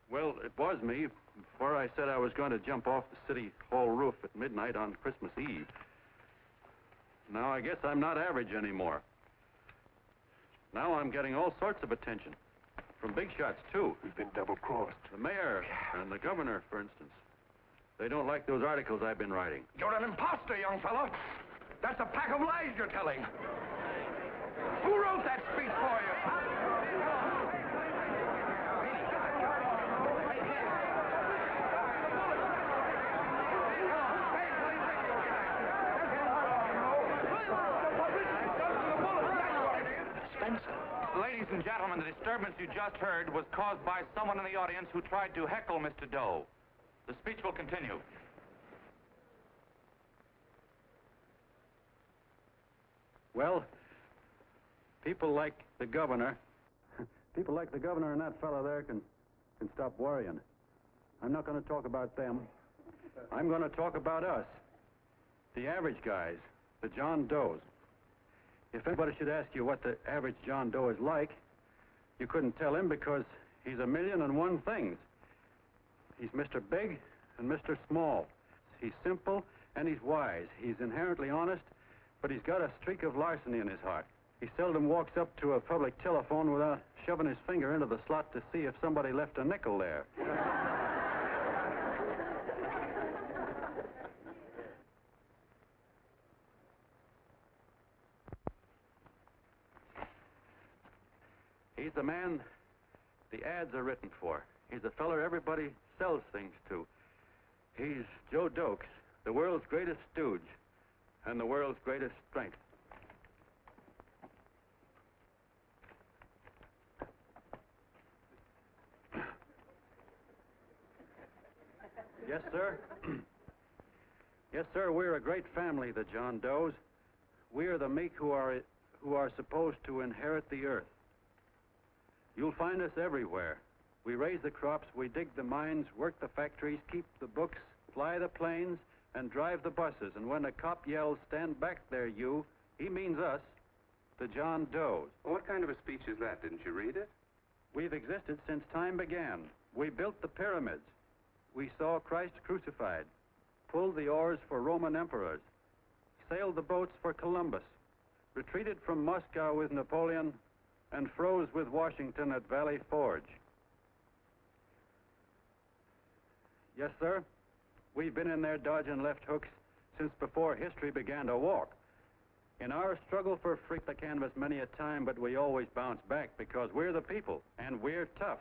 Well, it was me before I said I was going to jump off the city hall roof at midnight on Christmas Eve. Now I guess I'm not average anymore. Now I'm getting all sorts of attention. From big shots, too.
We've been double-crossed.
The mayor and the governor, for instance. They don't like those articles I've been writing.
You're an imposter, young fellow. That's a pack of lies you're telling. Who wrote that speech for you?
Ladies and gentlemen, the disturbance you just heard was caused by someone in the audience who tried to heckle Mr. Doe. The speech will continue.
Well, people like the governor and that fellow there can stop worrying. I'm not going to talk about them. I'm going to talk about us. The average guys, the John Does. If anybody should ask you what the average John Doe is like, you couldn't tell him because he's 1,000,001 things. He's Mr. Big and Mr. Small. He's simple and he's wise. He's inherently honest, but he's got a streak of larceny in his heart. He seldom walks up to a public telephone without shoving his finger into the slot to see if somebody left a nickel there. He's the man the ads are written for. He's the feller everybody sells things to. He's Joe Dokes, the world's greatest stooge and the world's greatest strength. Yes, sir. Yes, sir, we're a great family, the John Does. We are the meek who are supposed to inherit the earth. You'll find us everywhere. We raise the crops, we dig the mines, work the factories, keep the books, fly the planes, and drive the buses. And when a cop yells, "Stand back there, you," he means us, the John Does.
Well, what kind of a speech is that? Didn't you read it?
We've existed since time began. We built the pyramids. We saw Christ crucified, pulled the oars for Roman emperors, sailed the boats for Columbus, retreated from Moscow with Napoleon, and froze with Washington at Valley Forge. Yes, sir. We've been in there dodging left hooks since before history began to walk. In our struggle for freedom, the canvas many a time, but we always bounce back because we're the people, and we're tough.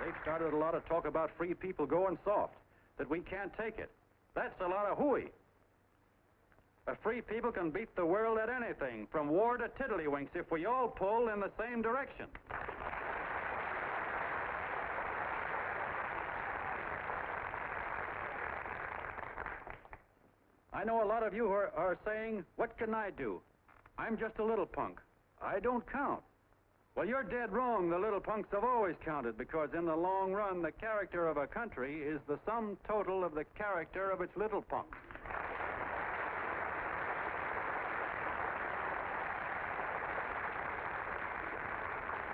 They've started a lot of talk about free people going soft, that we can't take it. That's a lot of hooey. A free people can beat the world at anything, from war to tiddlywinks, if we all pull in the same direction. I know a lot of you are saying, "What can I do? I'm just a little punk. I don't count." Well, you're dead wrong. The little punks have always counted, because in the long run, the character of a country is the sum total of the character of its little punks.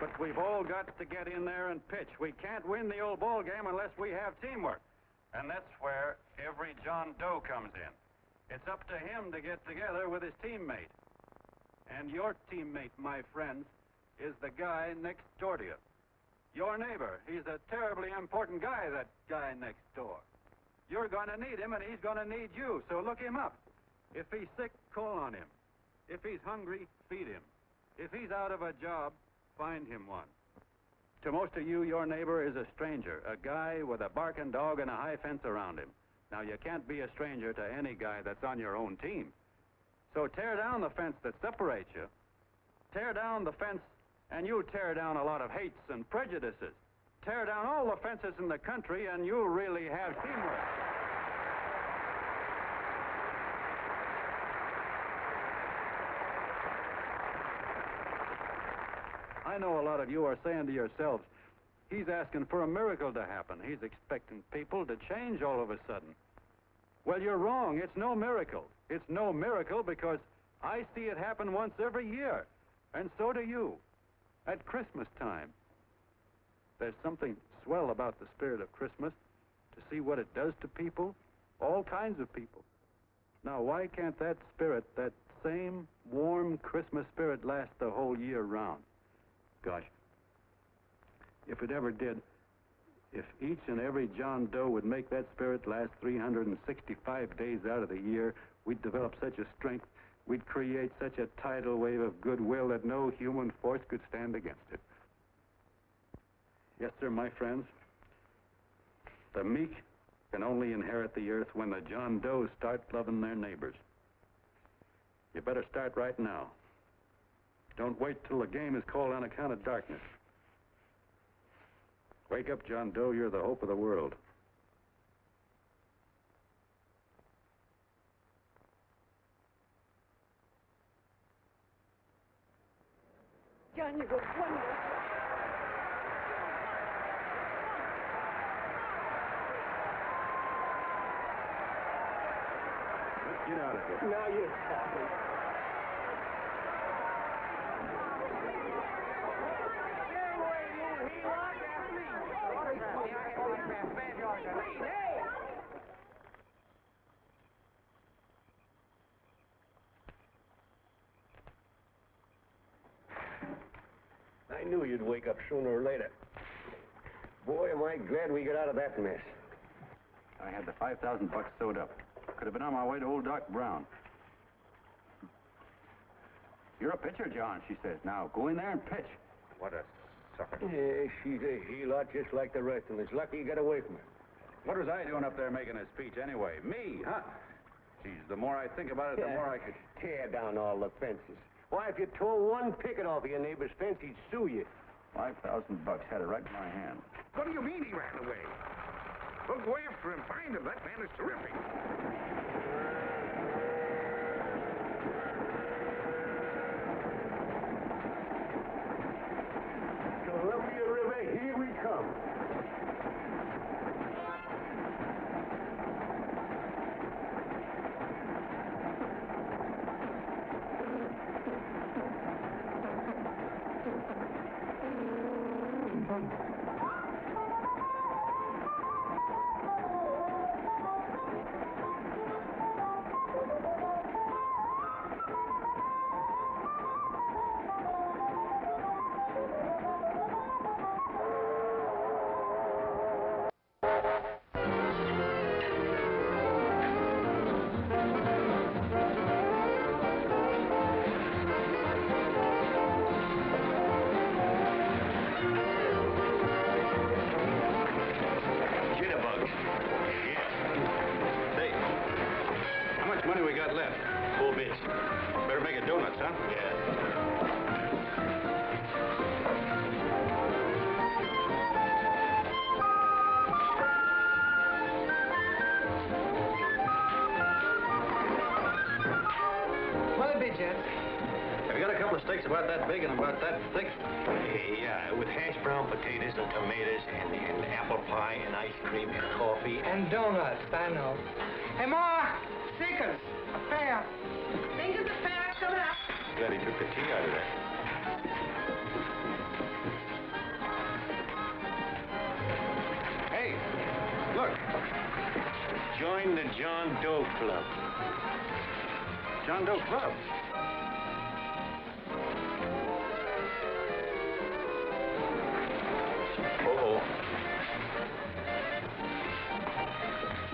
But we've all got to get in there and pitch. We can't win the old ball game unless we have teamwork. And that's where every John Doe comes in. It's up to him to get together with his teammate. And your teammate, my friends, is the guy next door to you. Your neighbor. He's a terribly important guy, that guy next door. You're going to need him, and he's going to need you, so look him up. If he's sick, call on him. If he's hungry, feed him. If he's out of a job, find him one. To most of you, your neighbor is a stranger, a guy with a barking dog and a high fence around him. Now, you can't be a stranger to any guy that's on your own team. So tear down the fence that separates you. Tear down the fence, and you tear down a lot of hates and prejudices. Tear down all the fences in the country, and you really have teamwork. I know a lot of you are saying to yourselves, "He's asking for a miracle to happen. He's expecting people to change all of a sudden." Well, you're wrong. It's no miracle. It's no miracle because I see it happen once every year, and so do you, at Christmas time. There's something swell about the spirit of Christmas, to see what it does to people, all kinds of people. Now, why can't that spirit, that same warm Christmas spirit, last the whole year round? Gosh, if it ever did, if each and every John Doe would make that spirit last 365 days out of the year, we'd develop such a strength, we'd create such a tidal wave of goodwill that no human force could stand against it. Yes, sir, my friends. The meek can only inherit the earth when the John Does start loving their neighbors. You better start right now. Don't wait till the game is called on account of darkness. Wake up, John Doe. You're the hope of the world.
John, you were wonderful.
Let's get out of here.
Now you're talking.
knew you'd wake up sooner or later. Boy, am I glad we got out of that mess.
I had the 5,000 bucks sewed up. Could have been on my way to old Doc Brown. You're a pitcher, John, she says. Now, go in there and pitch.
What a sucker.
Yeah, she's a heel-lot just like the rest of them. It's lucky you got away from her.
What was I doing up there making a speech anyway? Me, huh? Geez, the more I think about it, the more I could...
Tear down all the fences. Why, if you tore one picket off of your neighbor's fence, he'd sue you.
5,000 bucks, had it right in my hand.
What do you mean he ran away? We'll go after him, find him. That man is terrific.
Columbia River, here we come.
About that big and about that thick.
Yeah, with hash brown potatoes and tomatoes and apple pie and ice cream and coffee.
And donuts, I know. Hey, Ma! Seekers! A fair!
Fingers of fair coming up.
Glad he took the tea out of there.
Hey, look. Join the John Doe Club.
John Doe Club?
Oh.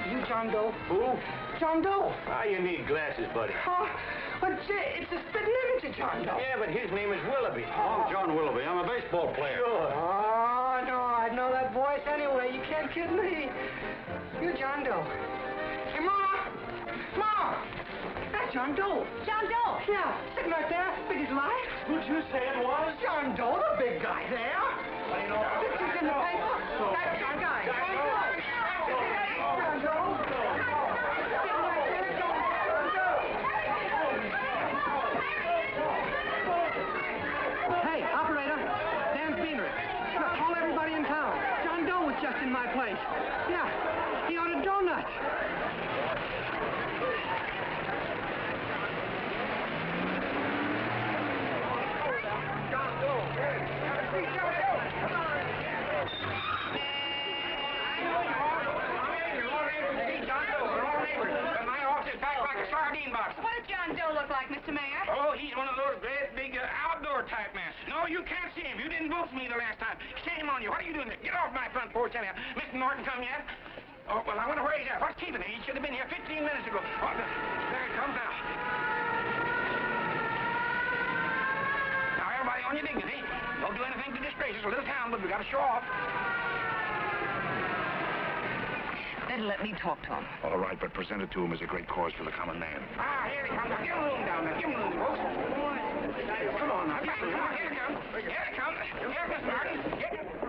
You John Doe?
Who?
John Doe.
Ah, you need glasses, buddy.
Oh, but it's a spitting image of John Doe.
Yeah, but his name is Willoughby.
I'm John Willoughby. I'm a baseball player.
Sure.
Oh, no, I know that voice anyway. You can't kid me. You John Doe. Hey, Ma! Ma! That's John Doe.
John Doe.
Yeah, sitting right there, big as life.
Who'd you say it was?
John Doe, the big guy there. Pictures in the paper. That's John Guy. John Doe. Hey, operator. Dan Beaner. Call everybody in town. John Doe was just in my place. Yeah, he ordered donuts. John Doe. Have a seat, John Doe. Come on.
My office is packed like a sardine box.
What does John Doe look like, Mr. Mayor?
Oh, he's one of those great big outdoor type men. No, you can't see him. You didn't boost me the last time. Shame on you. What are you doing there? Get off my front porch anyhow. Mr. Norton come yet? Oh, well, I wonder where he's at. What's keeping him? He should have been here 15 minutes ago. Oh, there he comes now. Now, everybody on your dignity. Don't do anything to disgrace us. A little town, but we got to show off.
Then let me talk to him.
All right, but present it to him as a great cause for the common man.
Ah, here he comes. Now, give him room down there. Give him room, folks. Come on now. Come on, here he comes. Here he comes. Here's Mr. Martin.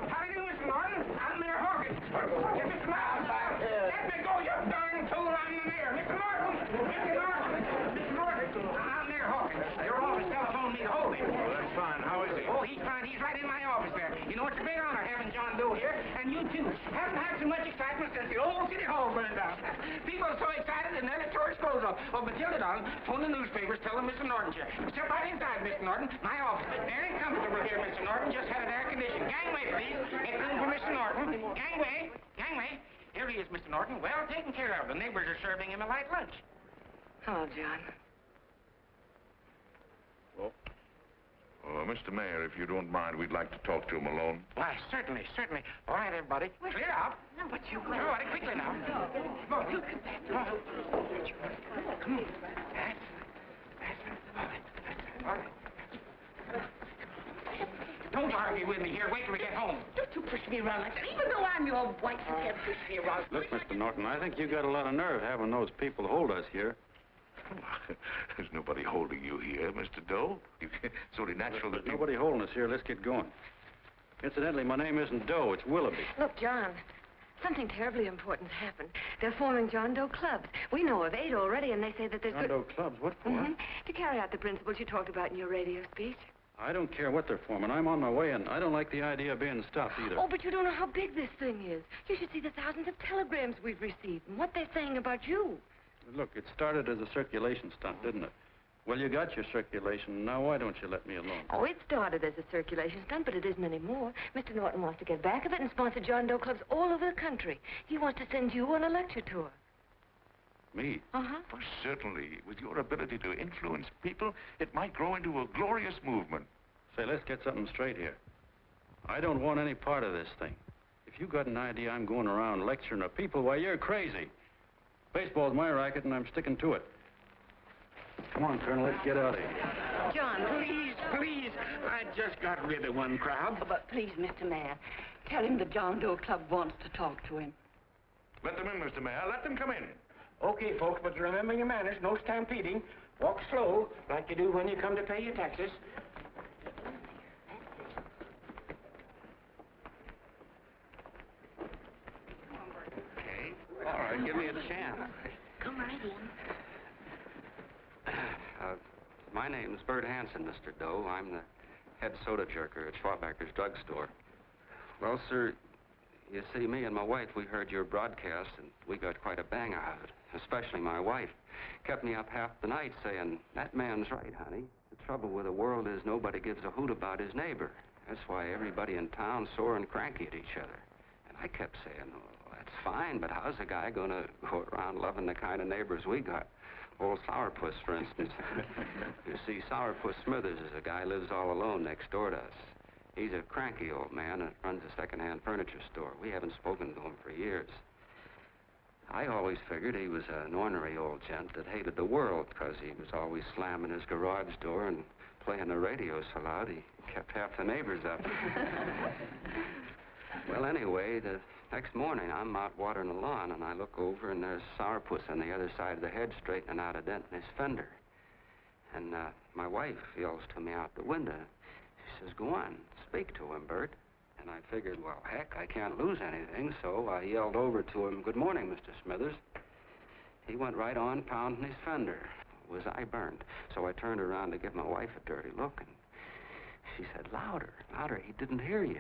How do you do, Mr. Martin? I'm Mayor Hawkins. Get Mr. Martin back. Let me go, you darn tool. I'm the mayor. Mr. Martin. Mr. Martin. Mr. Martin. I'm Mayor Hawkins. Your office telephoned me to hold him.
Well, that's fine. How is he?
Oh, he's fine. He's right in my office there. You know, it's a big honor having John Doe here, and you too. Haven't had so much excitement since the old city hall burned down. People are so excited and nearly tore his clothes off. Oh, Matilda Don, phone the newspapers, tell them Mr. Norton's here. Step right inside, Mr. Norton. My office. Very comfortable here, Mr. Norton. Just had it air conditioned. Gangway, please. Make room for Mr. Norton. Gangway. Gangway. Here he is, Mr. Norton. Well taken care of. The neighbors are serving him a light lunch.
Hello, John.
Mr. Mayor, if you don't mind, we'd like to talk to him alone.
Why, certainly, certainly. All right, everybody. Clear out.
No, but you...
Everybody, quickly now. Come on, look at that. Come on. Come on. That's right. All right. Don't argue with me here. Wait till we get home.
Don't you push me around like that. Even though I'm your wife, you can't push me around.
Look, Mr. Norton, I think you got a lot of nerve having those people hold us here.
There's nobody holding you here, Mr. Doe. It's only natural that
nobody holding us here. Let's get going. Incidentally, my name isn't Doe. It's Willoughby.
Look, John, something terribly important's happened. They're forming John Doe clubs. We know of 8 already, and they say that there's...
John Doe clubs? What for?
To carry out the principles you talked about in your radio speech.
I don't care what they're forming. I'm on my way, and I don't like the idea of being stopped either.
Oh, but you don't know how big this thing is. You should see the thousands of telegrams we've received and what they're saying about you.
Look, it started as a circulation stunt, didn't it? Well, you got your circulation. Now, why don't you let me alone?
Oh, it started as a circulation stunt, but it isn't anymore. Mr. Norton wants to get back of it and sponsor John Doe clubs all over the country. He wants to send you on a lecture tour.
Me?
Uh-huh.
Well, certainly. With your ability to influence people, it might grow into a glorious movement.
Say, let's get something straight here. I don't want any part of this thing. If you got an idea I'm going around lecturing the people, why, you're crazy. Baseball's my racket, and I'm sticking to it. Come on, Colonel, let's get out of here.
John,
please, please. I just got rid of one crowd.
But please, Mr. Mayor, tell him the John Doe Club wants to talk to him.
Let them in, Mr. Mayor. Let them come in.
Okay, folks, but remember your manners. No stampeding. Walk slow, like you do when you come to pay your taxes.
All right, give me a chance.
Come right in.
My name's Bert Hanson, Mr. Doe. I'm the head soda jerker at Schwabacker's drugstore. Well, sir, you see, me and my wife, we heard your broadcast, and we got quite a bang out of it, especially my wife. Kept me up half the night saying, that man's right, honey. The trouble with the world is nobody gives a hoot about his neighbor. That's why everybody in town's sore and cranky at each other. And I kept saying, well, that's fine, but how's a guy going to go around loving the kind of neighbors we got? Old Sourpuss, for instance. You see, Sourpuss Smithers is a guy lives all alone next door to us. He's a cranky old man and runs a second-hand furniture store. We haven't spoken to him for years. I always figured he was an ornery old gent that hated the world because he was always slamming his garage door and playing the radio so loud he kept half the neighbors up. Well, anyway, the next morning I'm out watering the lawn and I look over and there's Sourpuss on the other side of the hedge straightening out a dent in his fender. And my wife yells to me out the window. She says, go on, speak to him, Bert. And I figured, well, heck, I can't lose anything, so I yelled over to him, good morning, Mr. Smithers. He went right on pounding his fender. Was I burned? So I turned around to give my wife a dirty look, and she said, louder, louder, he didn't hear you.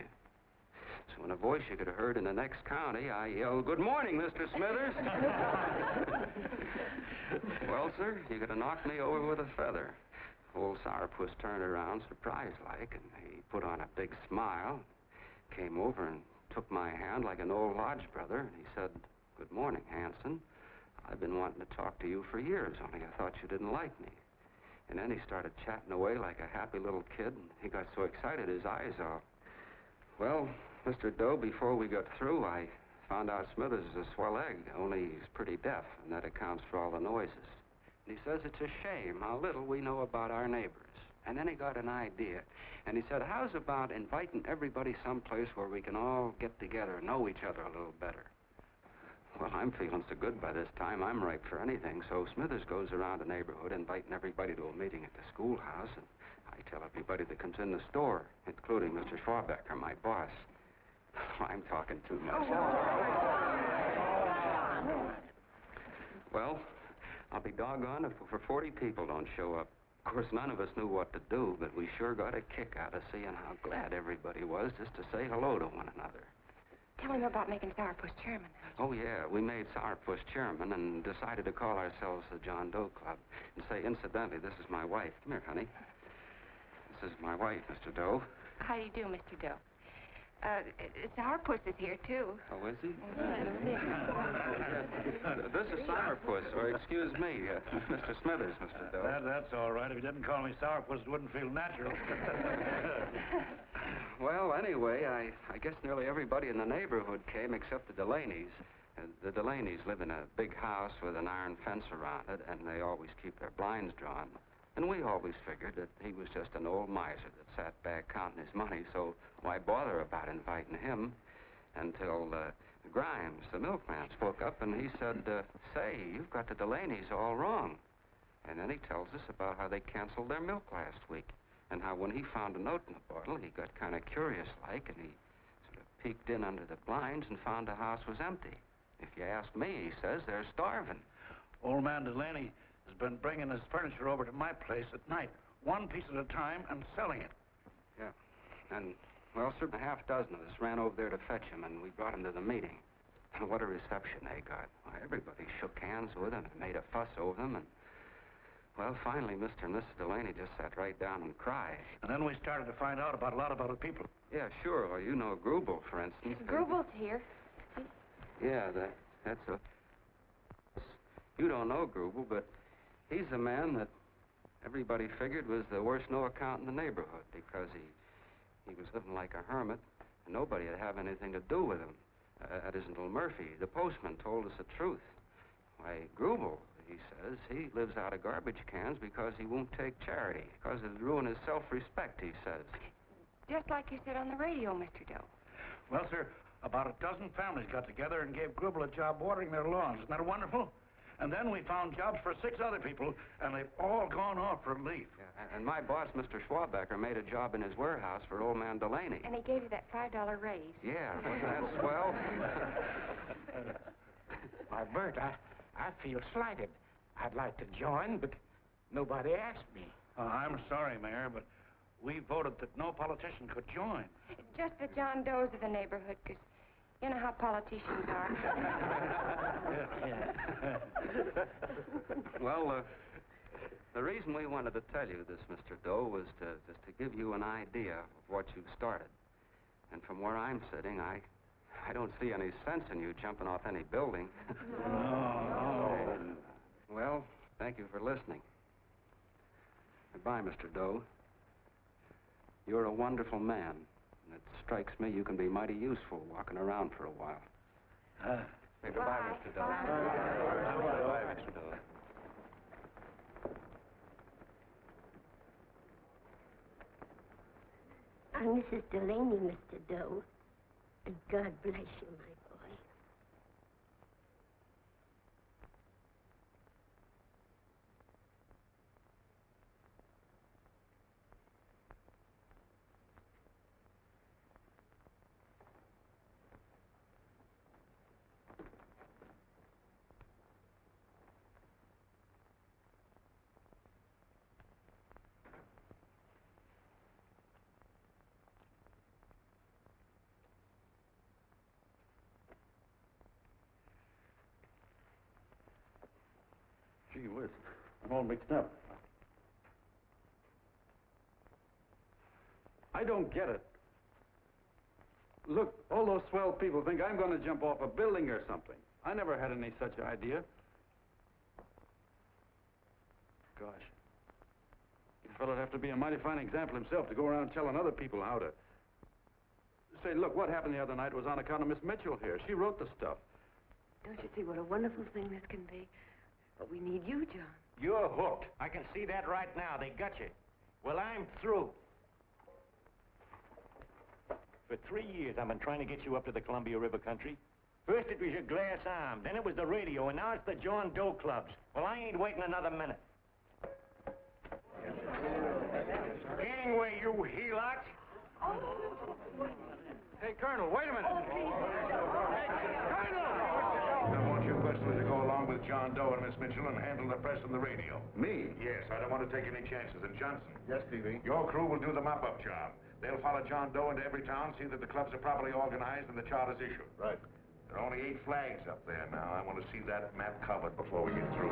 So in a voice you could have heard in the next county, I yelled, good morning, Mr. Smithers. Well, sir, you could have knocked me over with a feather. Old Sourpuss turned around surprised-like, and he put on a big smile, came over and took my hand like an old lodge brother, and he said, good morning, Hanson. I've been wanting to talk to you for years, only I thought you didn't like me. And then he started chatting away like a happy little kid, and he got so excited his eyes all... Well, Mr. Doe, before we got through, I found out Smithers is a swell egg, only he's pretty deaf, and that accounts for all the noises. And he says it's a shame how little we know about our neighbors. And then he got an idea, and he said, how's about inviting everybody someplace where we can all get together and know each other a little better? Well, I'm feeling so good by this time, I'm ripe for anything, so Smithers goes around the neighborhood inviting everybody to a meeting at the schoolhouse, and I tell everybody that comes in the store, including Mr. Schwabacker, my boss. I'm talking too much. Well, I'll be doggone if for 40 people don't show up. Of course, none of us knew what to do, but we sure got a kick out of seeing how glad everybody was just to say hello to one another.
Tell him about making Sourpuss chairman.
Oh, yeah, we made Sourpuss chairman and decided to call ourselves the John Doe Club. And say, incidentally, this is my wife. Come here, honey. This is my wife, Mr. Doe.
How do you do, Mr. Doe? Sourpuss is here, too.
Oh, is he? This is Sourpuss, or excuse me, Mr. Smithers, Mr. Doe.
That's all right. If you didn't call me Sourpuss, it wouldn't feel natural.
Well, anyway, I guess nearly everybody in the neighborhood came except the Delaney's. The Delaney's live in a big house with an iron fence around it, and they always keep their blinds drawn. And we always figured that he was just an old miser that sat back counting his money, so why bother about inviting him? Until Grimes, the milkman, spoke up, and he said, say, you've got the Delaney's all wrong. And then he tells us about how they canceled their milk last week, and how when he found a note in the bottle, he got kind of curious-like, and he sort of peeked in under the blinds and found the house was empty. If you ask me, he says, they're starving.
Old man Delaney has been bringing his furniture over to my place at night, one piece at a time, and selling it.
Yeah. And, well, sir, a half dozen of us ran over there to fetch him, and we brought him to the meeting. What a reception they got. Why, everybody shook hands with him and made a fuss over them, and, well, finally, Mr. and Mrs. Delaney just sat right down and cried.
And then we started to find out about a lot of other people.
Yeah, sure. Well, you know Grubel, for instance.
Grubel's here.
Yeah, that's a... You don't know Grubel, but he's a man that everybody figured was the worst no-account in the neighborhood because he was living like a hermit, and nobody would have anything to do with him. That isn't Little Murphy. The postman told us the truth. Why, Grubel, he says, he lives out of garbage cans because he won't take charity, because it'd ruin his self-respect, he says.
Just like you said on the radio, Mr. Doe.
Well, sir, about a dozen families got together and gave Grubel a job watering their lawns. Isn't that wonderful? And then we found jobs for 6 other people, and they've all gone off for leave.
Yeah, and my boss, Mr. Schwabecker, made a job in his warehouse for old man Delaney.
And he gave you that $5 raise.
Yeah, wasn't that swell?
Why, Bert, I feel slighted. I'd like to join, but nobody asked me.
I'm sorry, Mayor, but we voted that no politician could join.
Just the John Does of the neighborhood, because you know how politicians are.
Well, the reason we wanted to tell you this, Mr. Doe, was just to give you an idea of what you've started. And from where I'm sitting, I don't see any sense in you jumping off any building.
No.
Well, thank you for listening. Goodbye, Mr. Doe. You're a wonderful man. And it strikes me you can be mighty useful walking around for a while. Say goodbye, Mr. Doe. Goodbye, Mr. Doe.
I'm Mrs. Delaney, Mr. Doe. And God bless you, my boy.
Gee whiz, I'm all mixed up. I don't get it. Look, all those swell people think I'm going to jump off a building or something. I never had any such idea. Gosh. The fellow'd have to be a mighty fine example himself to go around telling other people how to... Say, look, what happened the other night was on account of Miss Mitchell here. She wrote the stuff.
Don't you see what a wonderful thing this can be? But we need you, John.
You're hooked. I can see that right now. They got you. Well, I'm through. For 3 years, I've been trying to get you up to the Columbia River country. First it was your glass arm, then it was the radio, and now it's the John Doe clubs. Well, I ain't waiting another minute. Gangway, you helots!
Hey, Colonel, wait a minute.
I want you personally to go along with John Doe and Miss Mitchell and handle the press and the radio.
Me?
Yes, I don't want to take any chances. And Johnson?
Yes, Stevie?
Your crew will do the mop-up job. They'll follow John Doe into every town, see that the clubs are properly organized and the charters issued.
Right.
There are only 8 flags up there now. I want to see that map covered before we get through.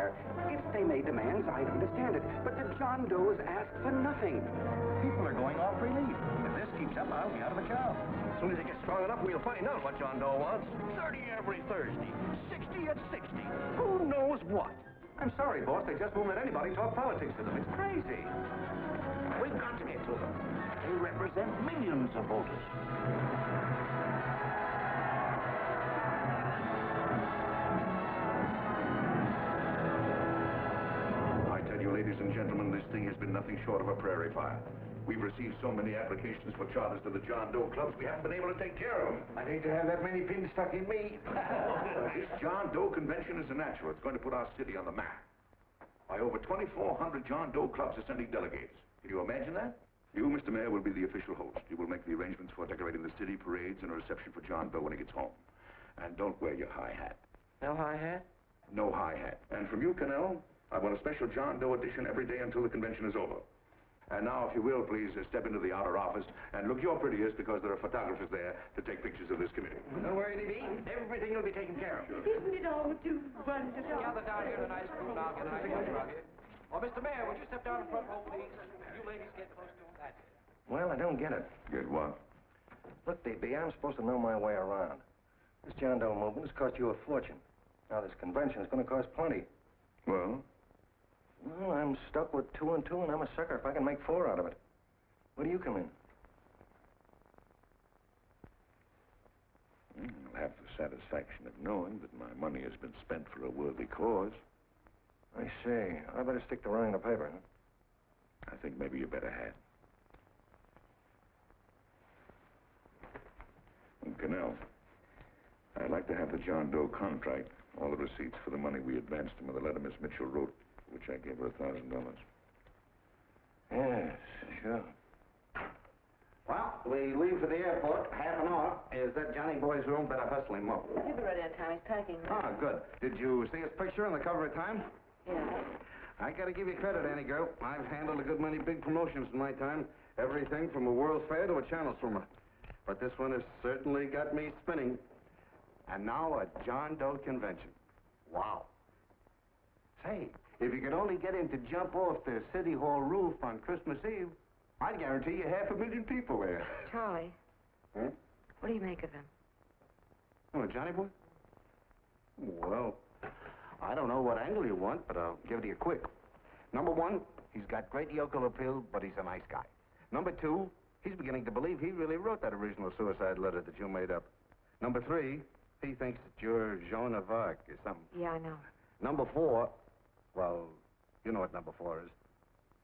fair. If they made demands, I'd understand it. But the John Does ask for nothing.
People are going off relief. If this keeps up, I'll be out of a job. As soon as it gets strong enough, we'll find out what John Doe wants. 30 every Thursday. 60 at 60. Who knows what?
I'm sorry, boss. They just won't let anybody talk politics to them. It's crazy.
We've got to get to them. They represent millions of voters.
I tell you, ladies and gentlemen, this thing has been nothing short of a prairie fire. We've received so many applications for charters to the John Doe clubs, we haven't been able to take care of them.
I'd hate to have that many pins stuck in me.
This John Doe convention is a natural. It's going to put our city on the map. Why, over 2,400 John Doe clubs are sending delegates. Can you imagine that? You, Mr. Mayor, will be the official host. You will make the arrangements for decorating the city, parades, and a reception for John Doe when he gets home. And don't wear your high hat.
No high hat?
No high hat. And from you, Cannell, I want a special John Doe edition every day until the convention is over. And now, if you will, please step into the outer office and look your prettiest because there are photographers there to take pictures of this committee.
Don't worry, Libby. Everything will be taken care of.
Isn't it all too wonderful?
Gather down here in a nice group now, get nice and rugged. Oh, Mr. Mayor, would you step down in front row, please? You ladies get close to him. That's it. Well, I don't get it.
Get what?
Look, DB, I'm supposed to know my way around. This John Doe movement has cost you a fortune. Now, this convention is going to cost plenty.
Well?
Well, I'm stuck with 2 and 2, and I'm a sucker if I can make 4 out of it. Where do you come in?
I'll have the satisfaction of knowing that my money has been spent for a worthy cause.
I see. I better stick to running the paper, huh?
I think maybe you better have. Cannell, I'd like to have the John Doe contract, all the receipts for the money we advanced him, and the letter Miss Mitchell wrote, which I gave her $1,000.
Yes, sure.
Well, we leave for the airport. Half an hour. Is that Johnny boy's room? Better hustle him up.
He'll be ready on time. He's packing.
Ah, good. Did you see his picture on the cover of Time?
Yeah.
I gotta give you credit, Annie girl. I've handled a good many big promotions in my time. Everything from a World Fair to a channel swimmer. But this one has certainly got me spinning. And now a John Doe convention. Wow. Say, if you could only get him to jump off the City Hall roof on Christmas Eve, I'd guarantee you 500,000 people there.
Charlie.
Huh?
What do you make of him?
Oh, Johnny boy? Well, I don't know what angle you want, but I'll give it to you quick. Number 1, he's got great yokel appeal, but he's a nice guy. Number 2, he's beginning to believe he really wrote that original suicide letter that you made up. Number 3, he thinks that you're Joan of Arc or something.
Yeah, I know.
Number 4, well, you know what number 4 is.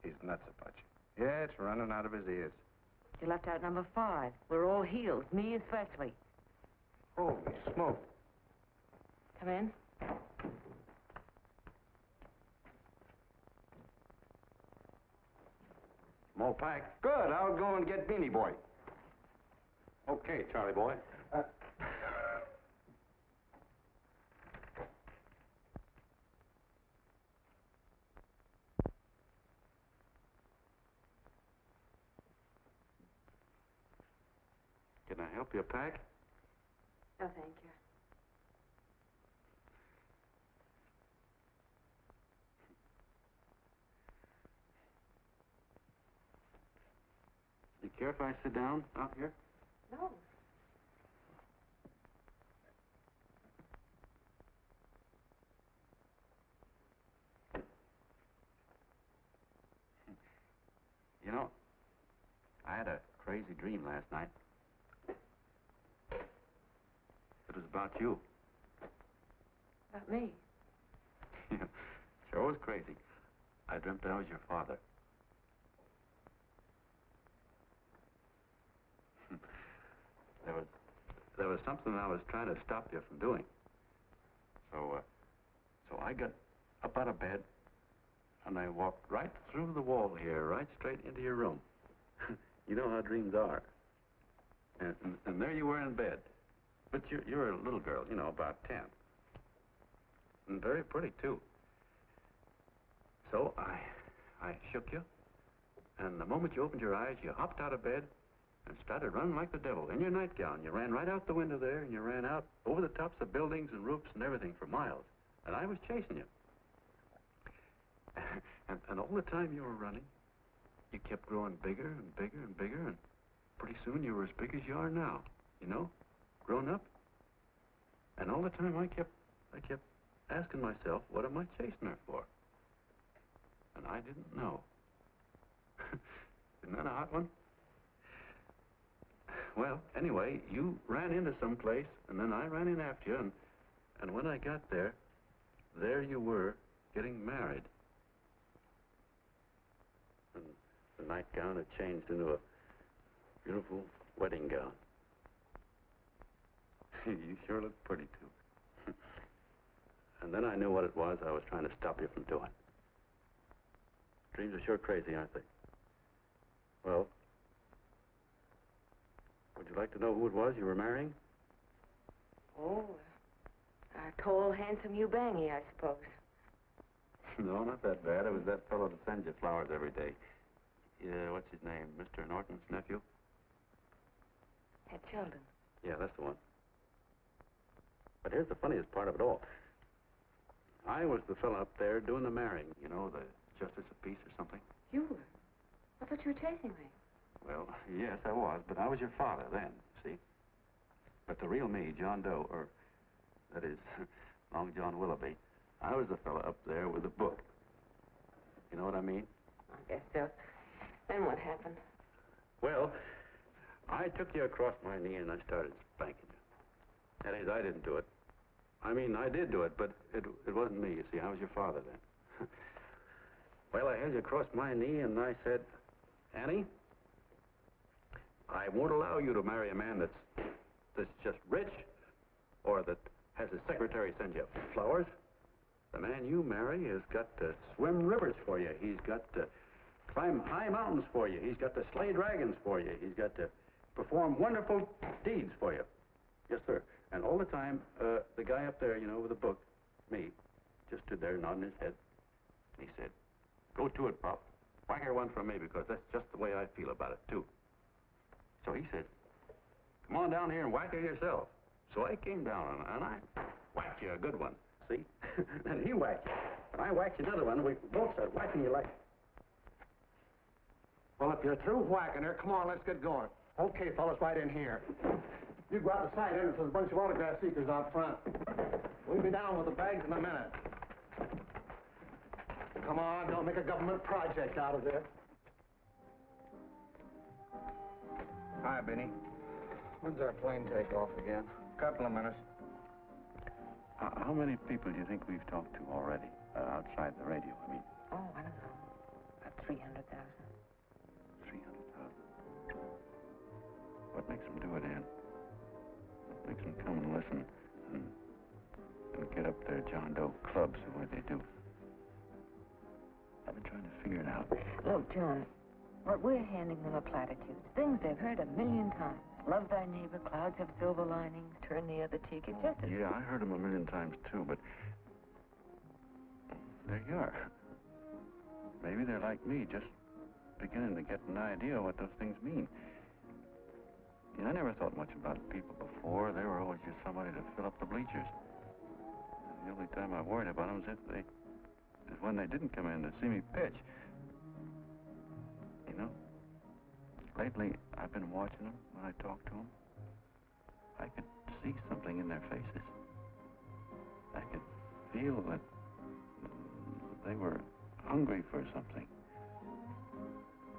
He's nuts about you. Yeah, it's running out of his ears.
You left out number 5. We're all healed, me especially.
Holy smoke.
Come in.
More pack. Good. I'll go and get Beanie Boy.
Okay, Charlie boy. Can I help you pack?
No, thank you.
You care if I sit down out here?
No.
You know, I had a crazy dream last night. It was about you.
About me?
Sure was crazy. I dreamt I was your father. There was something I was trying to stop you from doing. So I got up out of bed, and I walked right through the wall here, right straight into your room. You know how dreams are. And there you were in bed. But you're a little girl, you know, about 10. And very pretty, too. So I shook you, and the moment you opened your eyes, you hopped out of bed and started running like the devil in your nightgown. You ran right out the window there, and you ran out over the tops of buildings and roofs and everything for miles. And I was chasing you. And all the time you were running, you kept growing bigger and bigger and bigger, and pretty soon you were as big as you are now, you know, grown up. And all the time I kept asking myself, what am I chasing her for? And I didn't know. Isn't that a hot one? Well, anyway, you ran into some place, and then I ran in after you, and when I got there you were getting married. And the nightgown had changed into a beautiful wedding gown. You sure look pretty, too. And then I knew what it was I was trying to stop you from doing. Dreams are sure crazy, aren't they? Well, would you like to know who it was you were marrying?
Oh, a tall, handsome Eubangi, I suppose.
No, not that bad. It was that fellow that sends you flowers every day. Yeah, what's his name? Mr. Norton's nephew?
At Sheldon.
Yeah, that's the one. But here's the funniest part of it all. I was the fellow up there doing the marrying, you know, the justice of peace or something.
You were? I thought you were chasing me.
Well, yes, I was, but I was your father then, see? But the real me, John Doe, or that is, Long John Willoughby, I was the fellow up there with the book. You know what I mean?
I guess so. Then what happened?
Well, I took you across my knee and I started spanking you. That is, I didn't do it. I mean, I did do it, but it wasn't me, you see. I was your father then. Well, I held you across my knee and I said, Annie, I won't allow you to marry a man that's just rich or that has his secretary send you flowers. The man you marry has got to swim rivers for you. He's got to climb high mountains for you. He's got to slay dragons for you. He's got to perform wonderful deeds for you. Yes, sir. And all the time, the guy up there, you know, with the book, me, just stood there nodding his head. He said, go to it, Pop. Whack her one from me, because that's just the way I feel about it, too. So he said, come on down here and whack her yourself. So I came down, and I whacked you a good one, see? And he whacked you. And I whacked you another one, and we both started whacking you like...
Well, if you're through whacking her, come on, let's get going. Okay, fellas, right in here. You go out the side entrance. There's a bunch of autograph seekers out front. We'll be down with the bags in a minute. Come on, don't make a government project out of this.
Hi, Benny.
When's our plane take off again?
Couple of minutes.
How many people do you think we've talked to already? Outside the radio, I mean.
Oh, I don't know. About 300,000.
300,000. What makes them do it, Ann? What makes them come and listen and get up their John Doe clubs the way they do? I've been trying to figure it out.
Look, John, what we're handing them are platitudes. Things they've heard a million times. Love thy neighbor, clouds have silver linings, turn the other cheek. It's just as...
Yeah, I heard them a million times, too, but there you are. Maybe they're like me, just beginning to get an idea of what those things mean. Yeah, I never thought much about people before. They were always just somebody to fill up the bleachers. And the only time I worried about them is when they didn't come in to see me pitch. You know, lately I've been watching them when I talk to them. I could see something in their faces. I could feel that they were hungry for something.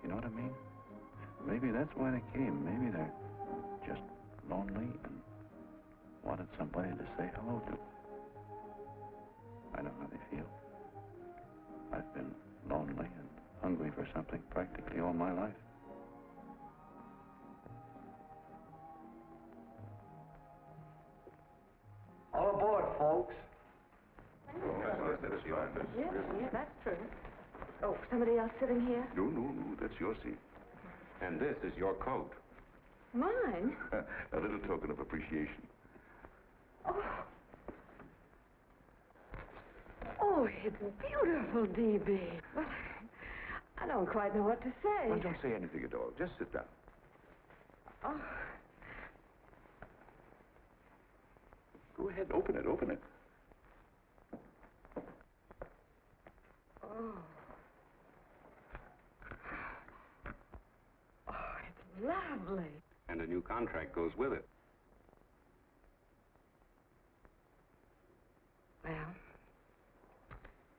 You know what I mean? Maybe that's why they came. Maybe they're just lonely and wanted somebody to say hello to. I know how they feel. I've been lonely and hungry for something practically all my life.
All aboard, folks.
Yeah, that's true. Oh, somebody else sitting here?
No, that's your seat. And this is your coat.
Mine?
A little token of appreciation.
Oh, it's beautiful, D.B. Well, I don't quite know what to say.
Well, don't say anything at all. Just sit down.
Oh.
Go ahead, open it.
Oh.
Lovely.
And a new contract goes with it.
Well,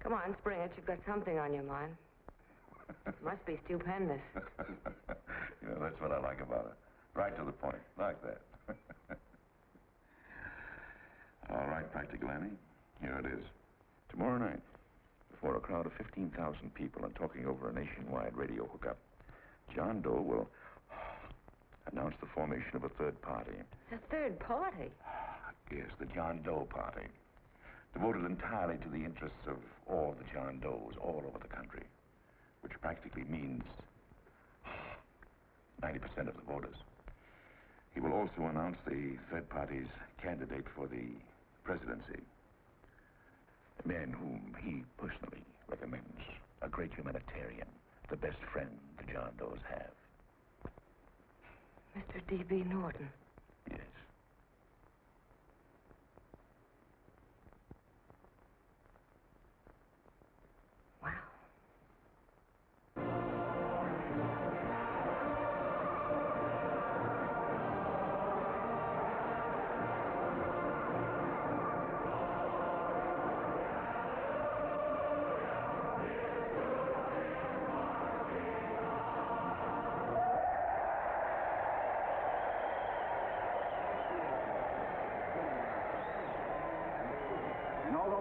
come on, spring it. You've got something on your mind. Must be stupendous.
You know, that's what I like about it. Right to the point, like that. All right, Practical Annie. Here it is. Tomorrow night, before a crowd of 15,000 people and talking over a nationwide radio hookup, John Doe will announce the formation of a third party.
A third party?
Yes, the John Doe Party. Devoted entirely to the interests of all the John Does all over the country, which practically means 90% of the voters. He will also announce the third party's candidate for the presidency. A man whom he personally recommends, a great humanitarian, the best friend the John Does have.
Mr. D.B. Norton.
Yes.
Wow.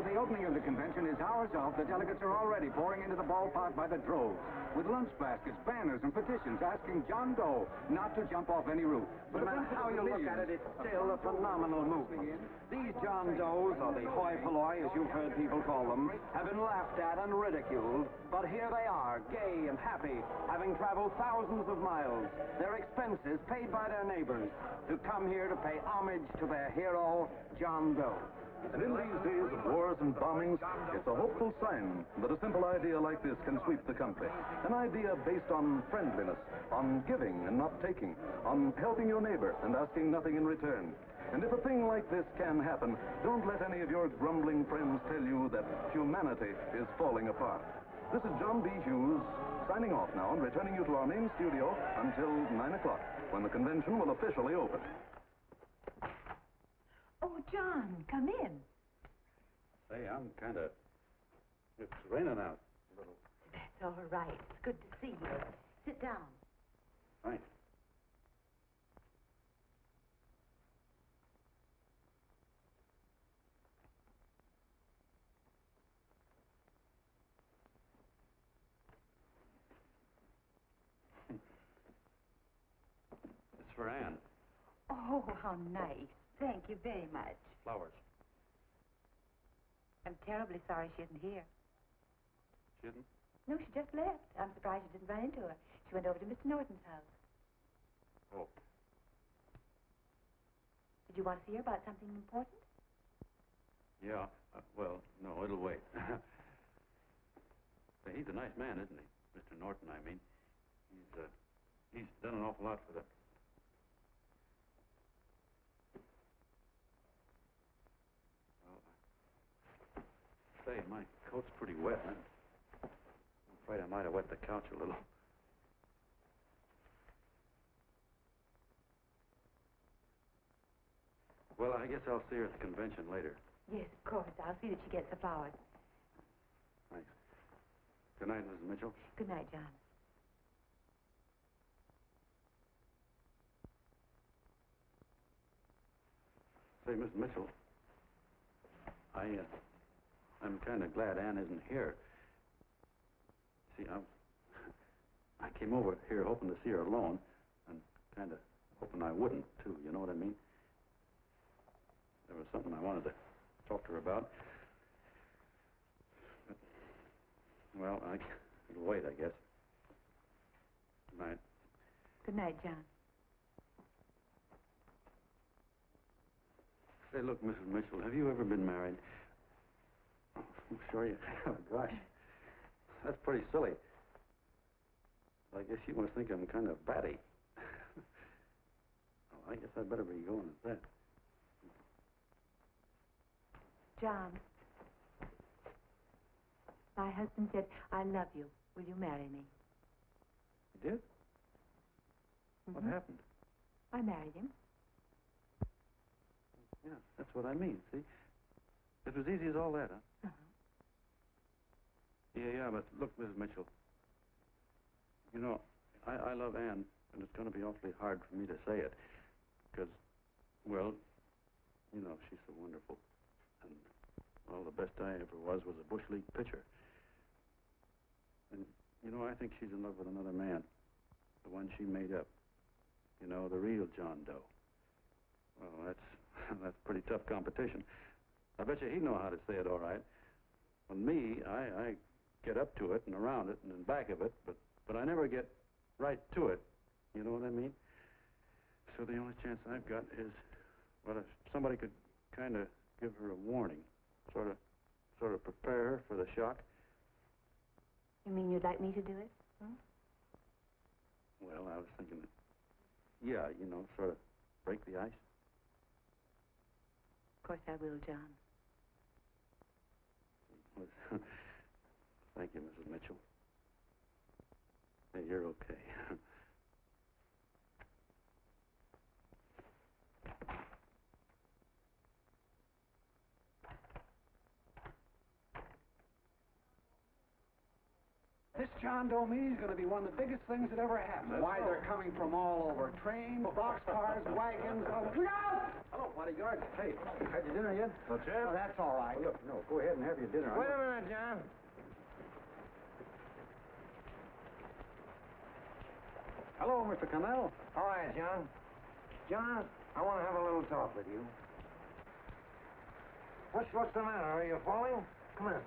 The opening of the convention is hours off. The delegates are already pouring into the ballpark by the droves, with lunch baskets, banners, and petitions asking John Doe not to jump off any roof.
But no matter how you look at it, it's still a phenomenal movement. These John Does, or the hoi polloi, as you've heard people call them, have been laughed at and ridiculed, but here they are, gay and happy, having traveled thousands of miles, their expenses paid by their neighbors, to come here to pay homage to their hero, John Doe.
And in these days of wars and bombings, it's a hopeful sign that a simple idea like this can sweep the country. An idea based on friendliness, on giving and not taking, on helping your neighbor and asking nothing in return. And if a thing like this can happen, don't let any of your grumbling friends tell you that humanity is falling apart. This is John B. Hughes, signing off now and returning you to our main studio until 9 o'clock, when the convention will officially open.
Oh, John, come in.
Say, I'm kind of... It's raining out a little.
That's all right. It's good to see you. Sit down.
Thanks. It's for Anne.
Oh, how nice. Thank you very much.
Flowers.
I'm terribly sorry she isn't here.
She isn't?
No, she just left. I'm surprised you didn't run into her. She went over to Mr. Norton's house.
Oh.
Did you want to see her about something important?
Yeah. Well, no, it'll wait. Say, he's a nice man, isn't he? Mr. Norton, I mean. He's done an awful lot for the... Say, my coat's pretty wet. I'm afraid I might have wet the couch a little. Well, I guess I'll see her at the convention later.
Yes, of course. I'll see that she gets the flowers.
Thanks. Good night, Mrs. Mitchell.
Good night, John.
Say, Miss Mitchell, I'm kind of glad Anne isn't here. See, I came over here hoping to see her alone, and kind of hoping I wouldn't, too, you know what I mean? There was something I wanted to talk to her about. But, well, it'll wait, I guess. Good night.
Good night, John.
Say, look, Mrs. Mitchell, have you ever been married? I'm sure you have. Gosh, that's pretty silly. I guess you must think I'm kind of batty. Well, I guess I'd better be going at that.
John, my husband said, I love you. Will you marry me?
You did? What happened?
I married him.
Yeah, that's what I mean, see? It was easy as all that, huh? Yeah, but look, Mrs. Mitchell. You know, I love Anne, and it's going to be awfully hard for me to say it. Because, well, you know, she's so wonderful. And, well, the best I ever was a Bush League pitcher. And, you know, I think she's in love with another man. The one she made up. You know, the real John Doe. Well, that's pretty tough competition. I bet you he'd know how to say it all right. With me, I get up to it and around it and in back of it, but I never get right to it. You know what I mean? So the only chance I've got is, well, if somebody could kind of give her a warning, sort of prepare her for the shock.
You mean you'd like me to do it? Hmm?
Well, I was thinking that, yeah, you know, sort of break the ice.
Of course I will, John.
Thank you, Mrs. Mitchell. Hey, you're okay.
This John Doe meeting is going to be one of the biggest things that ever happened. Why, they're coming from all over. Trains, boxcars, wagons. Look out! Hello, bodyguard. Hey, had your dinner yet?
No, Chef?
Oh, that's all right.
Look, no, go ahead and have your dinner.
Wait a minute, John.
Hello, Mr. Connell.
All right, John. John, I want to have a little talk with you. What's the matter? Are you falling? Come on.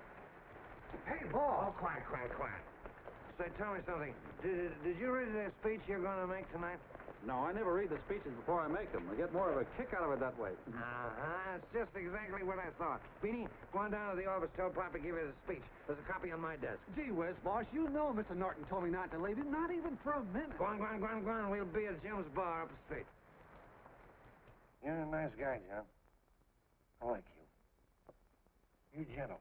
Hey, Ball. Oh, quiet. Say, tell me something. Did you read the speech you're going to make tonight?
No, I never read the speeches before I make them. I get more of a kick out of it that way.
That's just exactly what I thought. Beanie, go on down to the office, tell Papa to give you the speech. There's a copy on my desk.
Gee whiz, boss, you know Mr. Norton told me not to leave him, not even for a minute.
Go on. We'll be at Jim's bar up the street. You're a nice guy, John. I like you. You're gentle.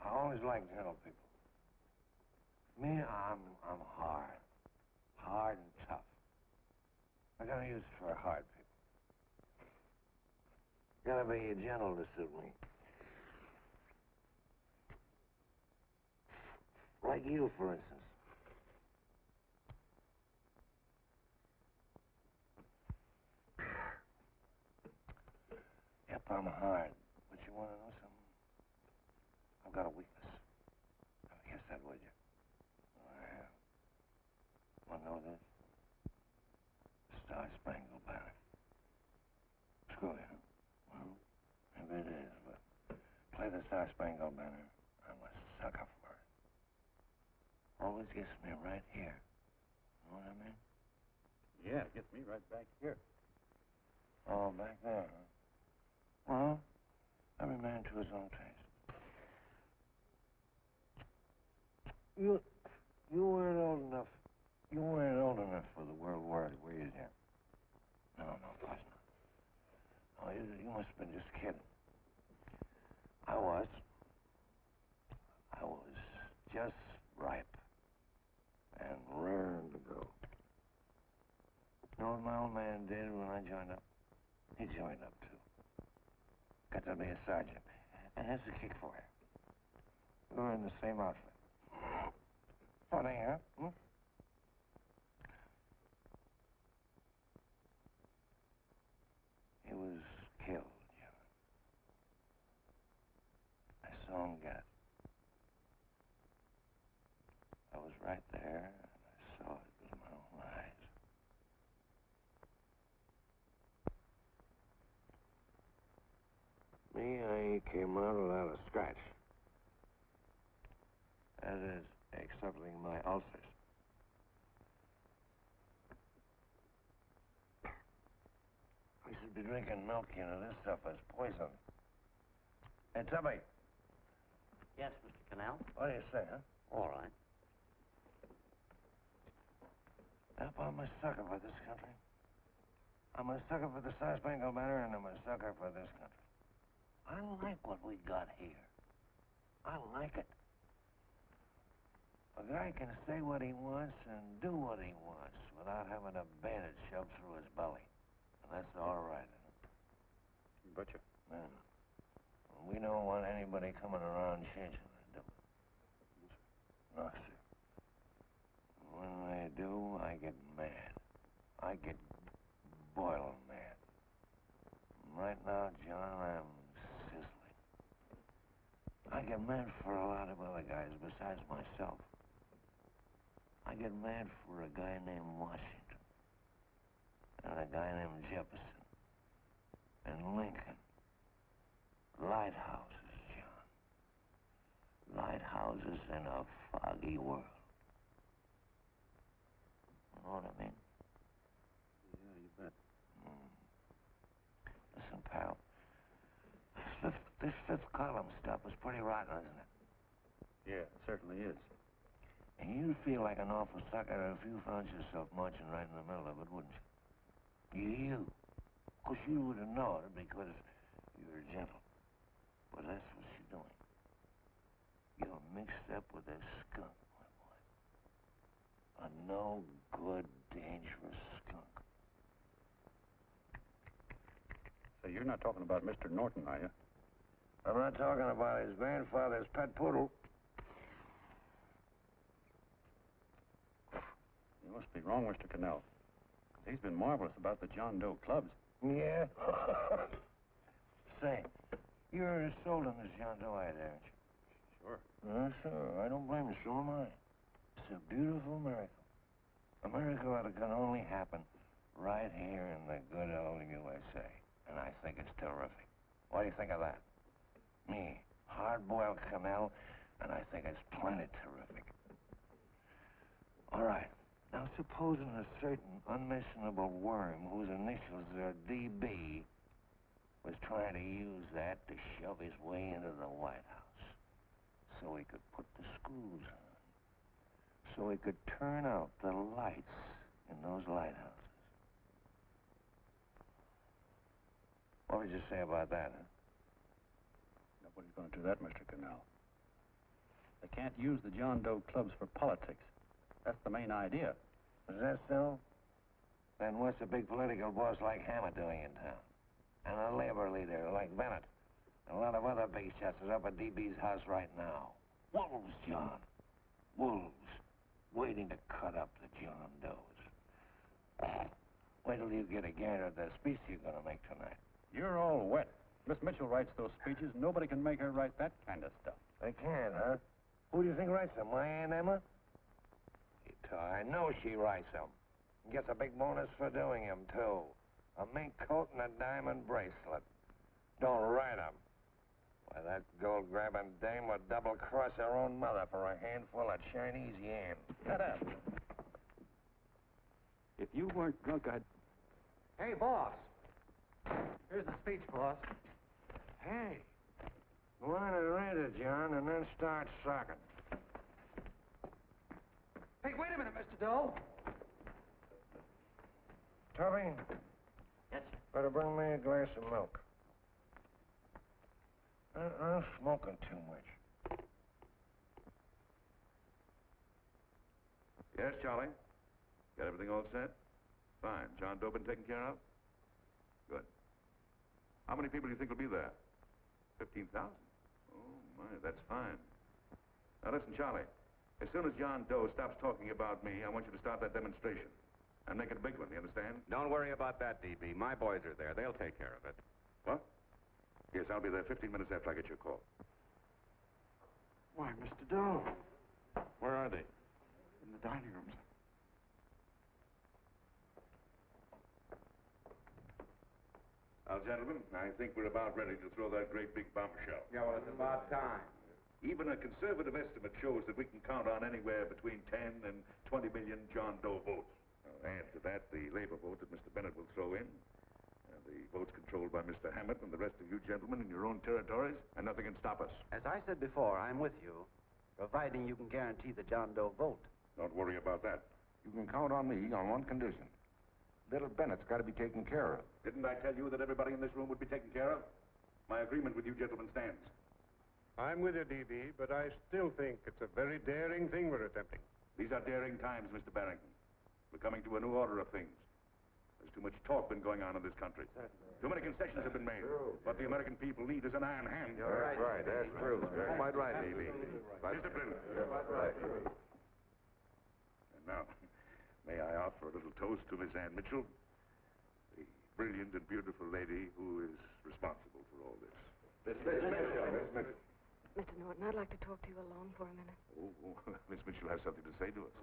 I always like gentle people. Me, I'm hard. Hard and tough. I gotta use it for hard people. Gotta be gentle to suit me. Like you, for instance. Yep, I'm hard. But you wanna know something? I've got a weakness. I guess that, would you? I have. Want to know this? Star-Spangled Banner. Screw you. Well, maybe it is, but play the Star-Spangled Banner. I'm a sucker for it. Always gets me right here. Know what I mean?
Yeah, it gets me right back here.
Oh, back there, huh? Well, every man to his own taste. You weren't old enough. You weren't old enough for the World War, were you, Jim? No, of course not. Oh, you must have been just kidding. I was just ripe and raring to go. You know what my old man did when I joined up? He joined up, too. Got to be a sergeant. And here's the kick for you. We were in the same outfit. Funny, huh? Hmm? He was killed, John. I saw him get it. I was right there, and I saw it with my own eyes. Me, I came out without a scratch. That is, excepting my ulcers. We should be drinking milk, you know. This stuff is poison. Hey, Tubby.
Yes, Mr. Connell?
What do you say, huh?
All right.
Yep, I'm a sucker for this country. I'm a sucker for the Star-Spangled Banner, and I'm a sucker for this country. I like what we got here. I like it. A guy can say what he wants and do what he wants without having a bayonet shoved through his belly. And that's all right.
You betcha.
Man, we don't want anybody coming around changing it, do we? No, sir. When they do, I get mad. I get boiling mad. Right now, John, I'm sizzling. I get mad for a lot of other guys besides myself. I get mad for a guy named Washington, and a guy named Jefferson, and Lincoln. Lighthouses, John. Lighthouses in a foggy world. You know what I mean?
Yeah, you bet.
Listen, pal. This fifth column stuff is pretty rotten, isn't it?
Yeah, it certainly is.
And you'd feel like an awful sucker if you found yourself marching right in the middle of it, wouldn't you? You. Of course, you wouldn't know it because you're gentle. But that's what you're doing. You're mixed up with a skunk, my boy. A no-good, dangerous skunk.
So you're not talking about Mr. Norton, are you?
I'm not talking about his grandfather's pet poodle.
You must be wrong, Mr. Cannell. 'Cause he's been marvelous about the John Doe clubs.
Yeah? Say, you're as sold on this John Doe ad, aren't you?
Sure.
Sure. I don't blame you. So am I. It's a beautiful miracle. A miracle that can only happen right here in the good old USA. And I think it's terrific. What do you think of that? Me, hard-boiled Cannell, and I think it's plenty terrific. All right. Now, supposing a certain unmentionable worm whose initials are DB was trying to use that to shove his way into the White House so he could put the screws on, so he could turn out the lights in those lighthouses. What would you say about that, huh?
Nobody's going to do that, Mr. Cannell. They can't use the John Doe clubs for politics. That's the main idea.
Is that so? Then what's a big political boss like Hammett doing in town? And a labor leader like Bennett? And a lot of other big shots are up at DB's house right now. Wolves, John. Wolves. Waiting to cut up the John Does. Wait till you get a gander at the speech you're going to make tonight.
You're all wet. Miss Mitchell writes those speeches. Nobody can make her write that kind of stuff.
They can, huh? Who do you think writes them? My Aunt Emma? I know she writes them. And gets a big bonus for doing them, too. A mink coat and a diamond bracelet. Don't write them. Why, that gold-grabbing dame would double-cross her own mother for a handful of Chinese yen.
Shut up. If you weren't drunk, I'd...
Hey, boss. Here's the speech, boss.
Hey. Go on and read it, John, and then start sucking.
Hey, wait a minute, Mr. Doe.
Tubby?
Yes, sir.
Better bring me a glass of milk. I'm smoking too much.
Yes, Charlie? Got everything all set? Fine. John Doe been taken care of? Good. How many people do you think will be there? 15,000? Oh, my, that's fine. Now, listen, Charlie. As soon as John Doe stops talking about me, I want you to start that demonstration. And make it a big one, you understand?
Don't worry about that, DB. My boys are there. They'll take care of it.
What? Yes, I'll be there 15 minutes after I get your call.
Why, Mr. Doe. Where are they? In the dining room, sir.
Now, gentlemen, I think we're about ready to throw that great big bombshell.
Yeah, well, it's about time.
Even a conservative estimate shows that we can count on anywhere between 10 and 20 million John Doe votes. Now, add to that the labor vote that Mr. Bennett will throw in, the votes controlled by Mr. Hammett and the rest of you gentlemen in your own territories, and nothing can stop us.
As I said before, I'm with you, providing you can guarantee the John Doe vote.
Don't worry about that.
You can count on me on one condition. Little Bennett's got to be taken care of.
Didn't I tell you that everybody in this room would be taken care of? My agreement with you gentlemen stands.
I'm with you, DB, but I still think it's a very daring thing we're attempting.
These are daring times, Mr. Barrington. We're coming to a new order of things. There's too much talk been going on in this country. Too many concessions have been made. What the American people need is an iron hand.
That's right. That's true. You're quite right, Levy.
Discipline. And now, may I offer a little toast to Miss Ann Mitchell, the brilliant and beautiful lady who is responsible for all this.
Mr. Norton, I'd like to talk to you alone for a minute.
Oh, Miss Mitchell has something to say to us.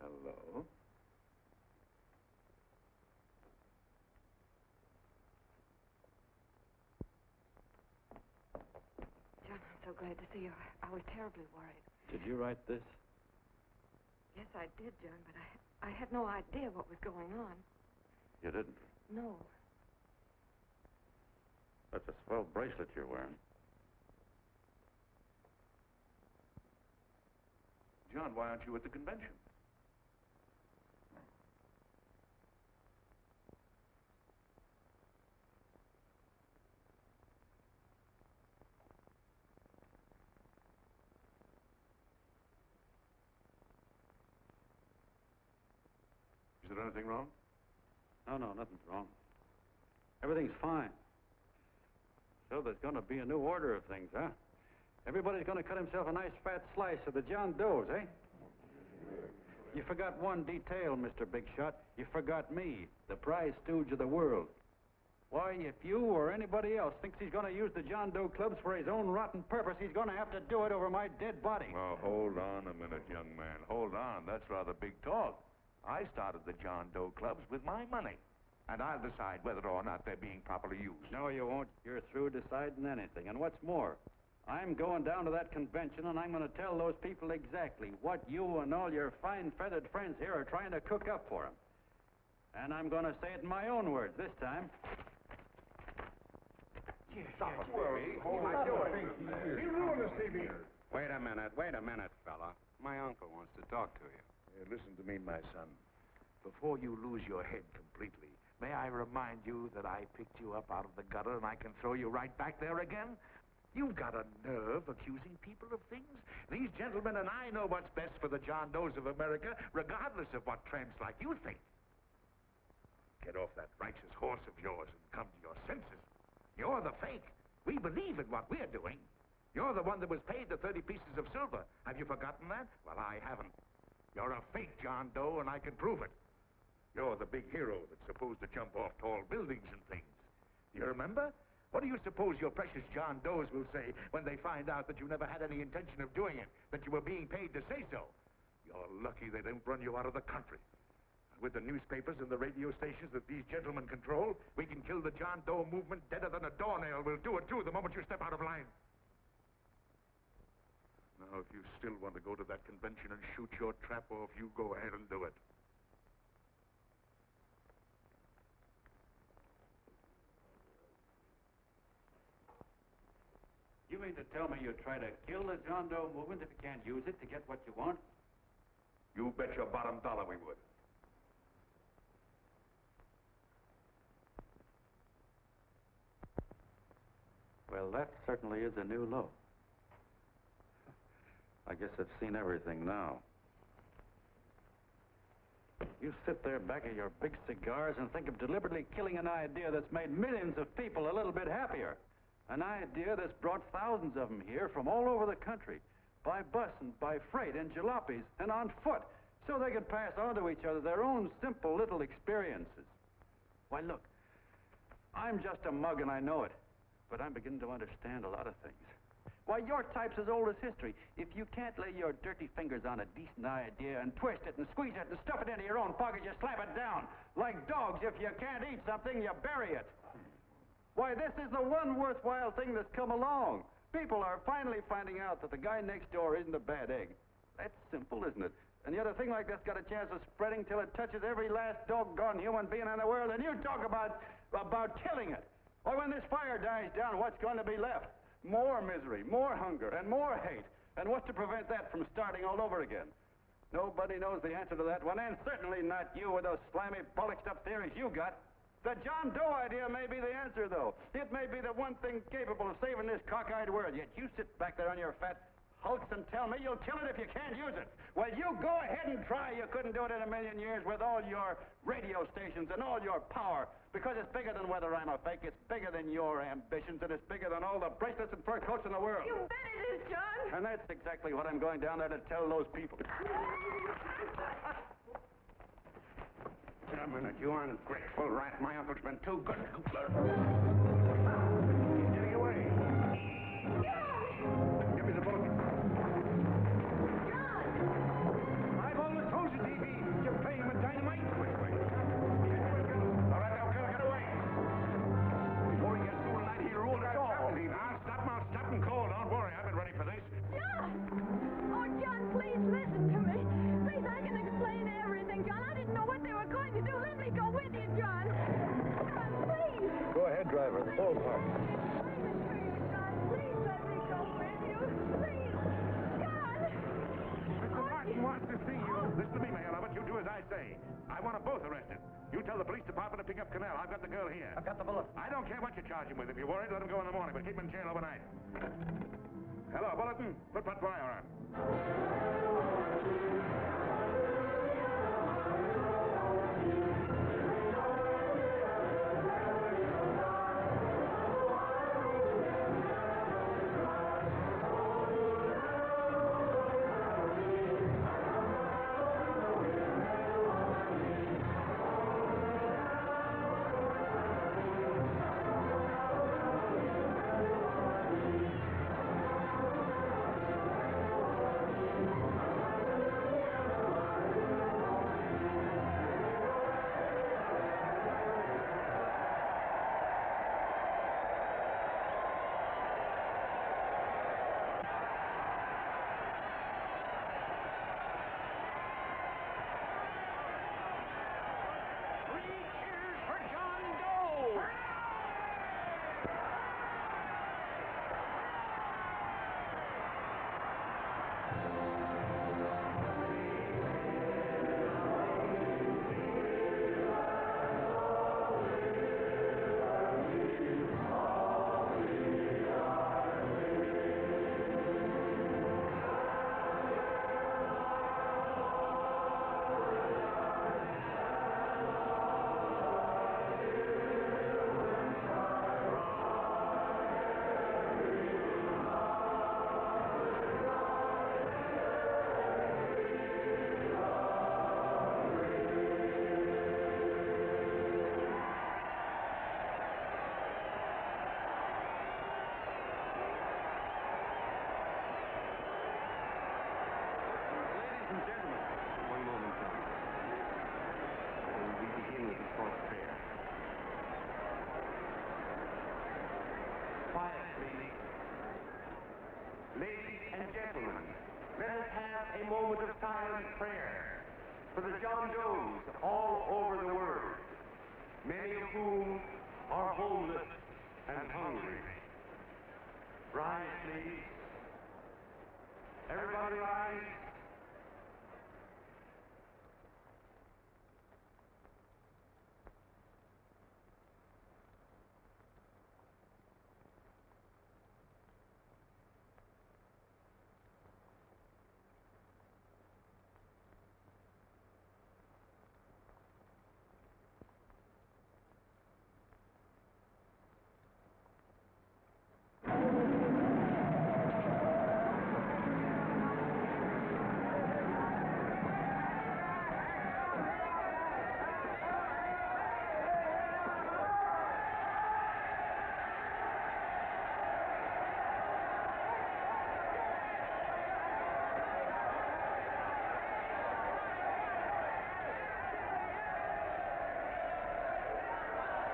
Hello.
John, I'm so glad to see you. I was terribly worried.
Did you write this?
Yes, I did, John, but I had no idea what was going on.
You didn't?
No.
That's a swell bracelet you're wearing.
John, why aren't you at the convention? Is there anything wrong?
No, nothing's wrong. Everything's fine. So there's going to be a new order of things, huh? Everybody's going to cut himself a nice fat slice of the John Does, eh? You forgot one detail, Mr. Big Shot. You forgot me, the prize stooge of the world. Why, if you or anybody else thinks he's going to use the John Doe clubs for his own rotten purpose, he's going to have to do it over my dead body.
Oh, hold on a minute, young man. Hold on. That's rather big talk. I started the John Doe clubs with my money. And I'll decide whether or not they're being properly used.
No, you won't. You're through deciding anything. And what's more, I'm going down to that convention, and I'm going to tell those people exactly what you and all your fine feathered friends here are trying to cook up for them. And I'm going to say it in my own words this time.
Stop it, baby. You ruined us, Stevie.
Wait a minute, fella. My uncle wants to talk to you.
Listen to me, my son. Before you lose your head completely, may I remind you that I picked you up out of the gutter and I can throw you right back there again? You've got a nerve accusing people of things. These gentlemen and I know what's best for the John Does of America, regardless of what tramps like you think. Get off that righteous horse of yours and come to your senses. You're the fake. We believe in what we're doing. You're the one that was paid the 30 pieces of silver. Have you forgotten that? Well, I haven't. You're a fake John Doe, and I can prove it. You're the big hero that's supposed to jump off tall buildings and things. Do you remember? What do you suppose your precious John Does will say when they find out that you never had any intention of doing it, that you were being paid to say so? You're lucky they didn't run you out of the country. With the newspapers and the radio stations that these gentlemen control, we can kill the John Doe movement deader than a doornail. We'll do it, too, the moment you step out of line. Now, if you still want to go to that convention and shoot your trap off, you go ahead and do it.
You mean to tell me you try to kill the John Doe movement if you can't use it to get what you want?
You bet your bottom dollar we would.
Well, that certainly is a new low. I guess I've seen everything now. You sit there back of your big cigars and think of deliberately killing an idea that's made millions of people a little bit happier. An idea that's brought thousands of them here from all over the country, by bus and by freight and jalopies and on foot, so they could pass on to each other their own simple little experiences. Why, look, I'm just a mug and I know it, but I'm beginning to understand a lot of things. Why, your type's as old as history. If you can't lay your dirty fingers on a decent idea and twist it and squeeze it and stuff it into your own pocket, you slap it down. Like dogs, if you can't eat something, you bury it. Why, this is the one worthwhile thing that's come along. People are finally finding out that the guy next door isn't a bad egg. That's simple, isn't it? And yet a thing like that's got a chance of spreading till it touches every last doggone human being in the world, and you talk about killing it. Why, when this fire dies down, what's going to be left? More misery, more hunger, and more hate. And what's to prevent that from starting all over again? Nobody knows the answer to that one, and certainly not you with those slimy, polished-up theories you got. The John Doe idea may be the answer, though. It may be the one thing capable of saving this cockeyed world. Yet you sit back there on your fat hulks and tell me you'll kill it if you can't use it. Well, you go ahead and try. You couldn't do it in a million years with all your radio stations and all your power. Because it's bigger than whether I'm a fake. It's bigger than your ambitions, and it's bigger than all the bracelets and fur coats in the world.
You bet it is, John.
And that's exactly what I'm going down there to tell those people.
A minute, you ungrateful rat. My uncle's been too good. Getting away. Give me the bulletin.
John!
I've always told you, TV, you're playing with dynamite. Wait. All right, now, get away. Before he gets through tonight, he'll rule the door. I'll stop him cold. Don't worry, I've been ready for this.
John! Oh, John, please listen to me. Please, I can explain everything, John. I didn't know what they were going to do. Let me go with you, John. John, please.
Go ahead, driver. The ballpark.
Please let me go with you. Please. John!
Mr. Martin wants to see you. Listen to me, my love. You do as I say. I want them both arrested. You tell the police department to pick up Cannell. I've got the girl here.
I've got the bullet.
I don't care what you charge him with. If you're worried, let him go in the morning, but keep him in jail overnight. Hello, Bulletin. Put wire on.
Ladies and gentlemen, let us have a moment of silent prayer for the John Does all over the world, many of whom are homeless and hungry. Rise, please. Everybody rise.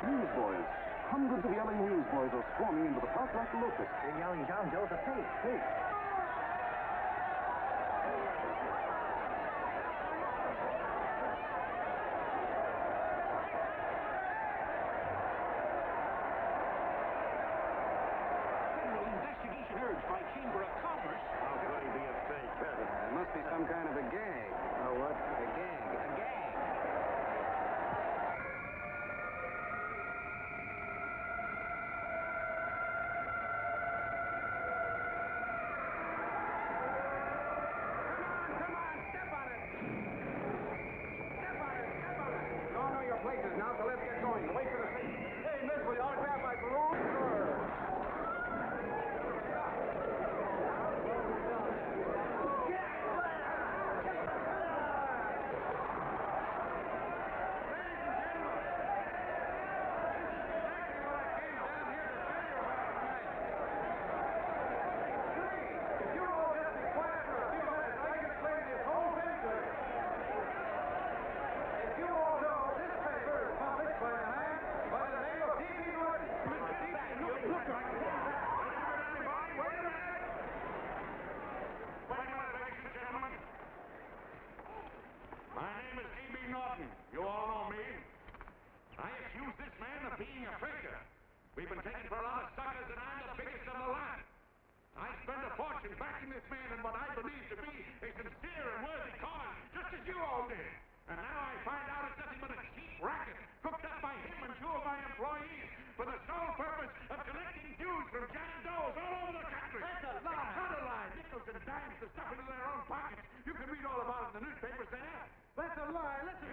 Newsboys. Hundreds of yelling newsboys are swarming into the park like locusts.
They're yelling John Doe's a fake, too.
Federal investigation urged by Chamber of Commerce.
How could he be a fake? It must be some kind of a gag. Oh, what? A gag. A gag.
in backing this man in what I believe to be a sincere and worthy cause, just as you all did. And now I find out it's nothing but a cheap racket cooked up by him and two of my employees for the sole purpose of collecting dues from John Does all over the country.
That's a lie.
Not a lie. Nickels and dimes to stuff into their own pockets. You can read all about it in the newspapers there.
That's a lie. Listen,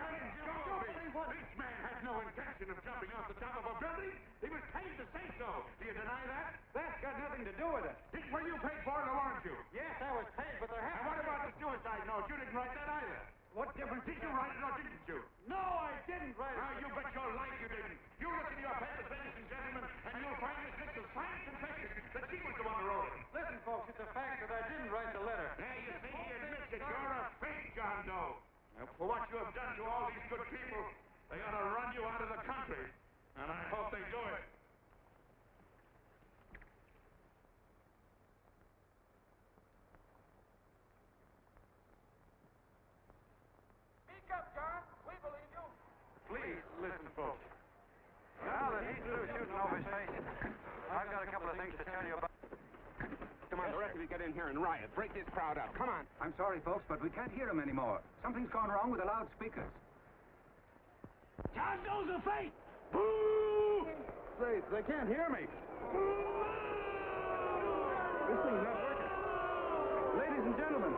This man had no intention of jumping off the top of a building. He was paid to say so. Do you deny that?
That's got nothing to do with it.
Were you paid for it, or weren't you?
Yes, I was paid, but there
And what about the suicide note? You didn't write that either.
What difference
Did you write it or didn't you?
No, I didn't write it.
Now, you bet your life you didn't. You look in your papers, ladies and gentlemen, and you'll find this Nichols' fine confession that she was the one who wrote it.
Listen, folks, it's a fact that I didn't write the letter.
There you see, he admits that you're a fake John Doe. Now, for what you have done to all these good people, they ought to run you out of the country. And I hope they do it.
Speak up, John. We believe you.
Please, listen, folks.
Now that he's through shooting over his face, I've got a couple of things to tell you about.
Come on, the rest of you get in here and riot. Break this crowd up. Come on.
I'm sorry, folks, but we can't hear him anymore. Something's gone wrong with the loudspeakers.
John Doe's a fake.
Boo!
They can't hear me.
This thing's not working. Ladies and gentlemen.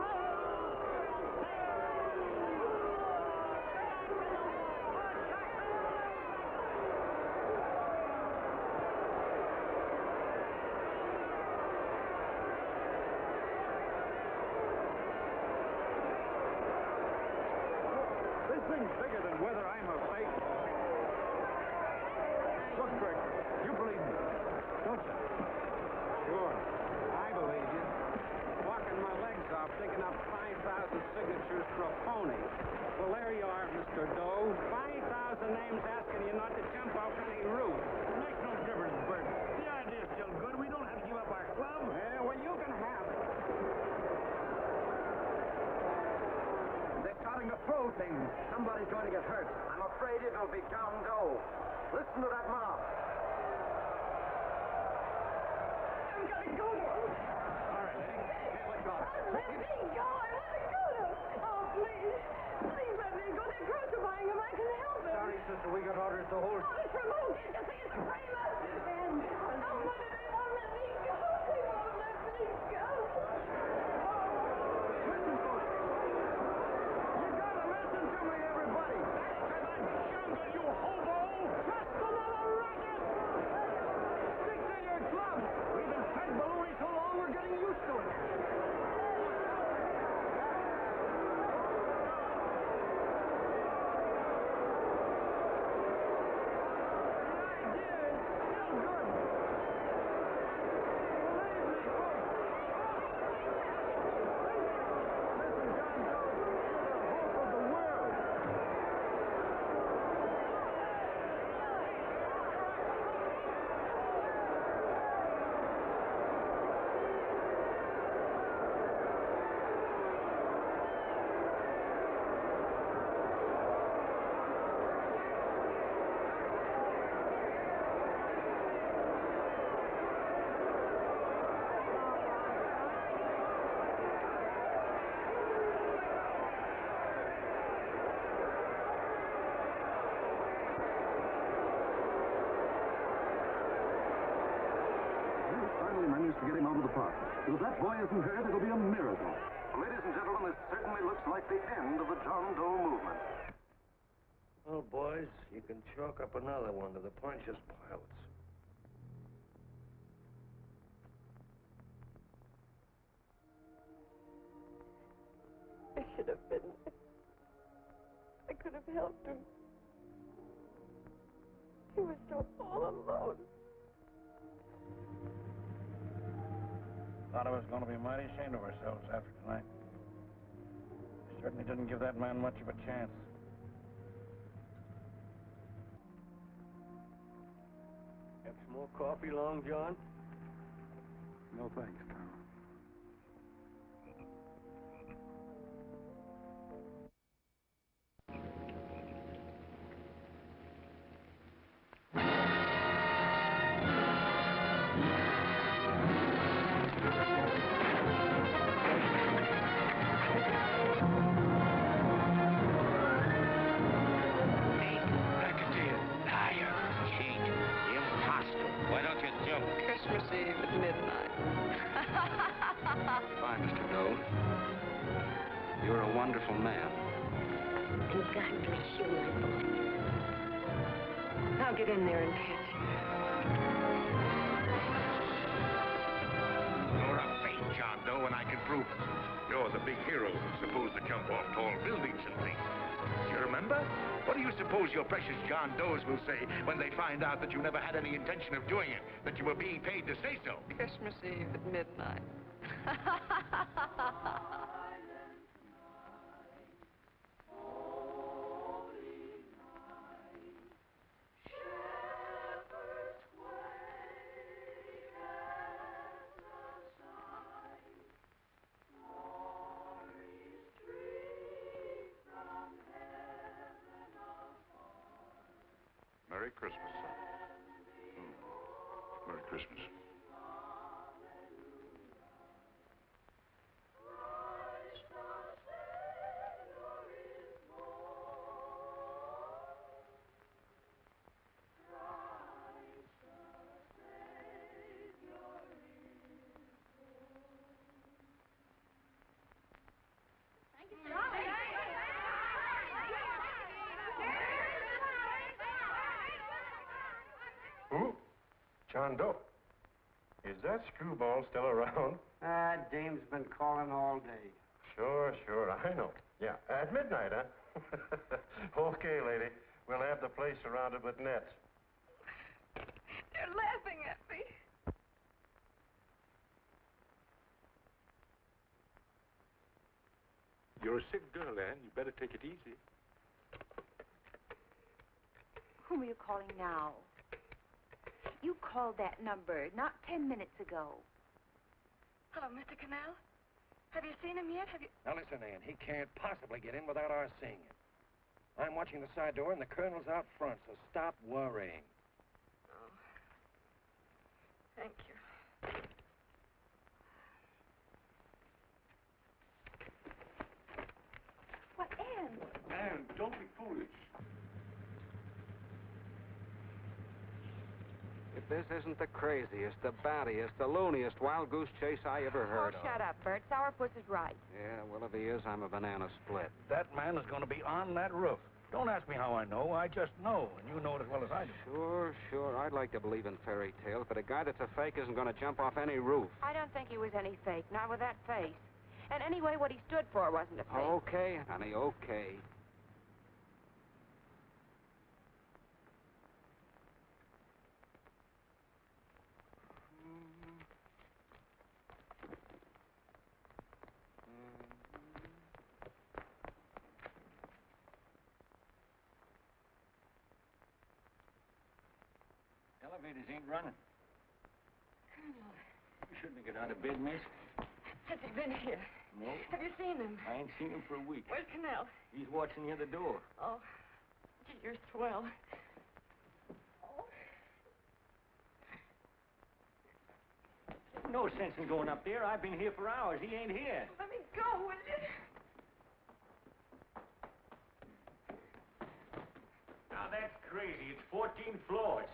This thing's bigger than whether I'm a fake. Look, Greg, you believe me, don't you?
Sure. I believe you. Walking my legs off, digging up 5,000 signatures for a phony. Well, there you are, Mr. Doe. 5,000 names asking you not to jump off any roof.
It makes no difference, Bert. The idea's still good. We don't have to give up our club.
Yeah, well, you can have it.
They're starting to throw things. Somebody's going to get hurt. I'm afraid it'll be John Doe. Listen to that mob.
I'm gonna go now.
All right, lady. Hey, let go.
Let me go. I want to go now. Oh, please. Please let me go. They're crucifying him. I can help him.
Sorry, sister, we got orders to hold.
Oh, it's removed. Can't you see it's a framer? And oh, why do they won't let me go? They won't let me go.
Listen, folks. You gotta listen to me, everybody. That's because I'm younger, you hobo. Just another racket. Stick to your club. We've been fed baloney so long, we're getting used to it.
Managed to get him out of the park. If that boy isn't hurt, it'll be a miracle. Ladies and gentlemen, this certainly looks like the end of the John Doe movement.
Well, boys, you can chalk up another one to the Pontius Pilates.
I should have been there. I could have helped him. He was so all alone.
Thought I was going to be mighty ashamed of ourselves after tonight. We certainly didn't give that man much of a chance.
Have some more coffee, Long John?
No thanks, Tom.
Eve at midnight.
Goodbye, Mr. Doe. You're a wonderful man.
And God bless you, my boy. Now get in there and catch him.
You're a fake John Doe, and I can prove it. You're the big hero who's supposed to jump off tall buildings and things. You remember? What do you suppose your precious John Does will say when they find out that you never had any intention of doing it, that you were being paid to say so?
Christmas Eve at midnight.
Merry Christmas, son. Merry Christmas.
Who? John Doe. Is that screwball still around?
Dame's been calling all day.
Sure, I know. Yeah, at midnight, huh? Okay, lady. We'll have the place surrounded with nets.
They're laughing at me.
You're a sick girl, Ann. You better take it easy.
Whom are you calling now? You called that number not 10 minutes ago.
Hello, Mr. Canal. Have you seen him yet? Have you...
Now listen, Ann, he can't possibly get in without our seeing him. I'm watching the side door and the colonel's out front, so stop worrying.
Oh. Thank you.
What, Ann?
Ann, don't be foolish.
If this isn't the craziest, the battiest, the looniest wild goose chase I ever heard of.
Shut up, Bert. Sourpuss is right.
Yeah, well, if he is, I'm a banana split.
That man is going to be on that roof. Don't ask me how I know. I just know, and you know it as well as I do.
Sure. I'd like to believe in fairy tales, but a guy that's a fake isn't going to jump off any roof.
I don't think he was any fake, not with that face. And anyway, what he stood for wasn't a fake.
Okay, honey, okay.
Elevators ain't running.
Colonel,
You shouldn't have got out of bed, miss.
has he been here?
No.
Have you seen him?
I ain't seen him for a week.
Where's Canal?
He's watching near the door.
Oh, gee, you're swell.
There's no sense in going up there. I've been here for hours. He ain't here.
Let me go, will you?
Now, that's crazy. It's 14 floors.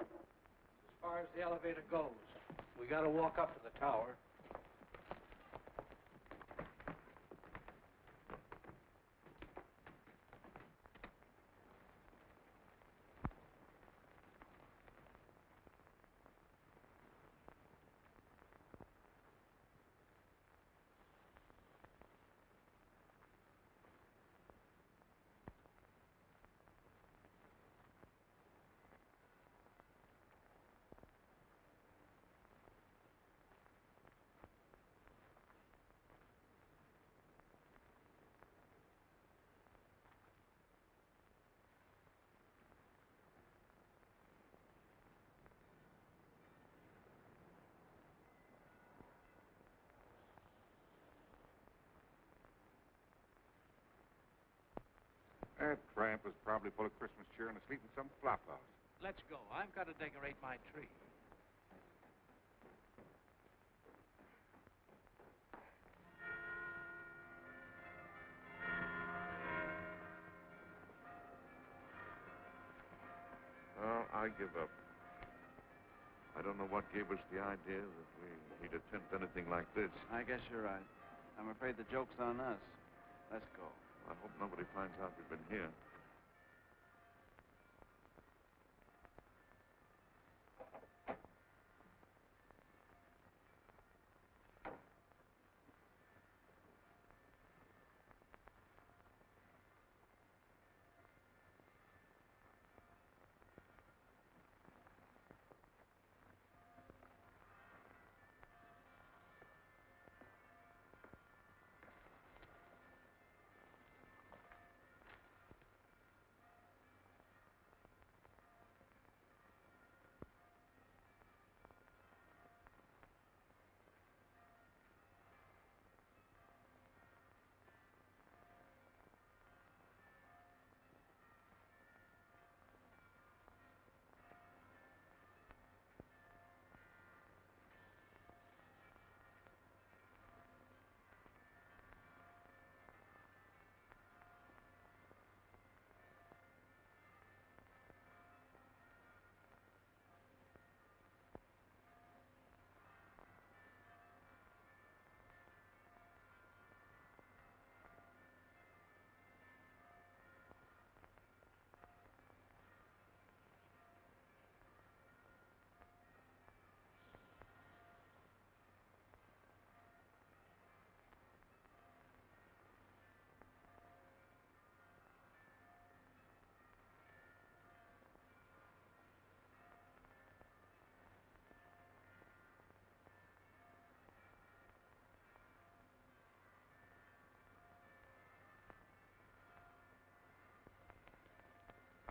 As far as the elevator goes, we got to walk up to the tower.
That tramp was probably full of Christmas cheer and asleep in some flop house.
Let's go. I've got to decorate my tree.
Well, I give up. I don't know what gave us the idea that we'd attempt anything like this.
I guess you're right. I'm afraid the joke's on us. Let's go.
I hope nobody finds out we've been here.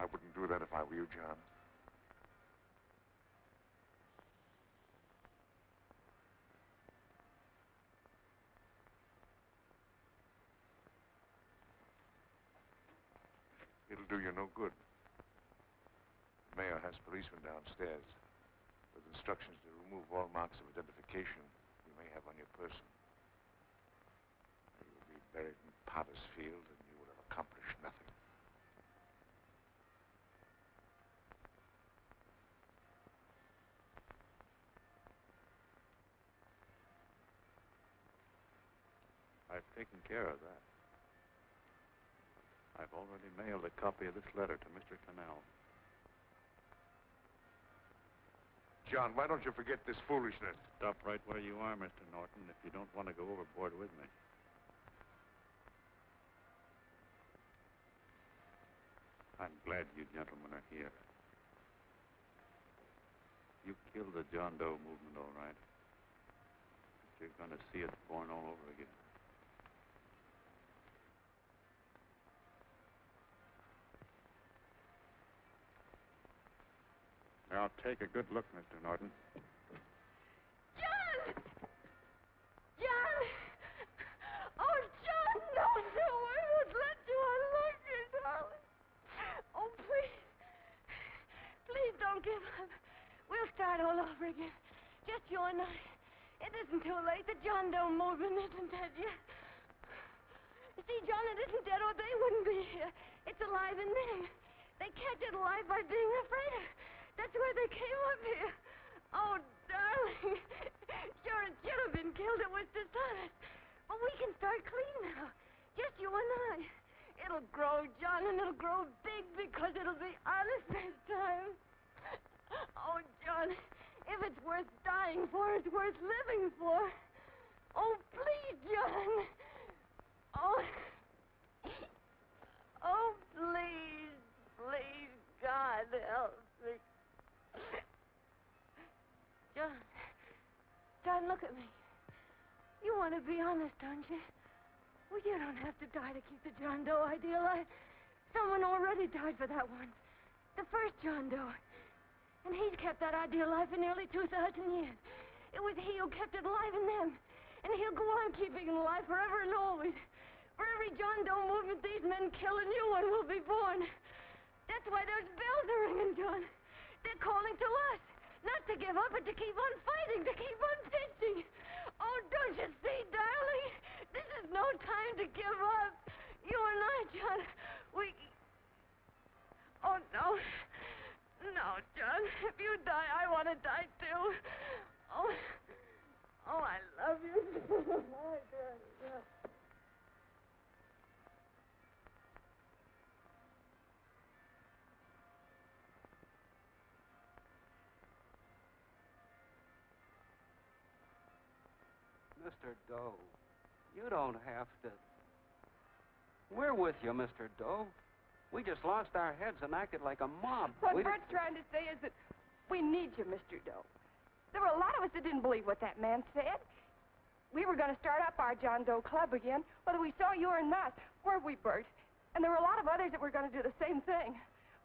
I wouldn't do that if I were you, John. It'll do you no good. The mayor has policemen downstairs with instructions to remove all marks of identification you may have on your person. You will be buried in Potter's Field, and you will have accomplished nothing.
I've taken care of that. I've already mailed a copy of this letter to Mr. Cannell.
John, why don't you forget this foolishness?
Stop right where you are, Mr. Norton, if you don't want to go overboard with me. I'm glad you gentlemen are here. You killed the John Doe movement, all right. But you're going to see it born all over again. Now, take a good look, Mr. Norton.
John! John! Oh, John, no, I won't let you. I love you, darling. Oh, please. Please don't give up. We'll start all over again. Just you and I. It isn't too late. The John Doe movement isn't dead yet. You see, John, it isn't dead or they wouldn't be here. It's alive in them. They kept it alive by being afraid of. That's why they came up here. Oh, darling. Sure, it should have been killed. It was dishonest. But we can start clean now. Just you and I. It'll grow, John, and it'll grow big because it'll be honest this time. Oh, John, if it's worth dying for, it's worth living for. Oh, please, John. Oh. Oh, please, please, God, help me. John, look at me. You want to be honest, don't you? Well, you don't have to die to keep the John Doe idea alive. Someone already died for that one. The first John Doe. And he's kept that idea alive for nearly 2,000 years. It was he who kept it alive in them. And he'll go on keeping it alive forever and always. Forever every John Doe movement, these men kill a new one will be born. That's why those bells are ringing, John. They're calling to us. Not to give up, but to keep on fighting, to keep on pitching. Oh, don't you see, darling? This is no time to give up. You and I, John, we... Oh, no. No, John. If you die, I want to die, too. Oh, I love you. Oh, God.
Mr. Doe, you don't have to. We're with you, Mr. Doe. We just lost our heads and acted like a mob.
What Bert's trying to say is that we need you, Mr. Doe. There were a lot of us that didn't believe what that man said. We were going to start up our John Doe Club again, whether we saw you or not. Weren't we, Bert? And there were a lot of others that were going to do the same thing.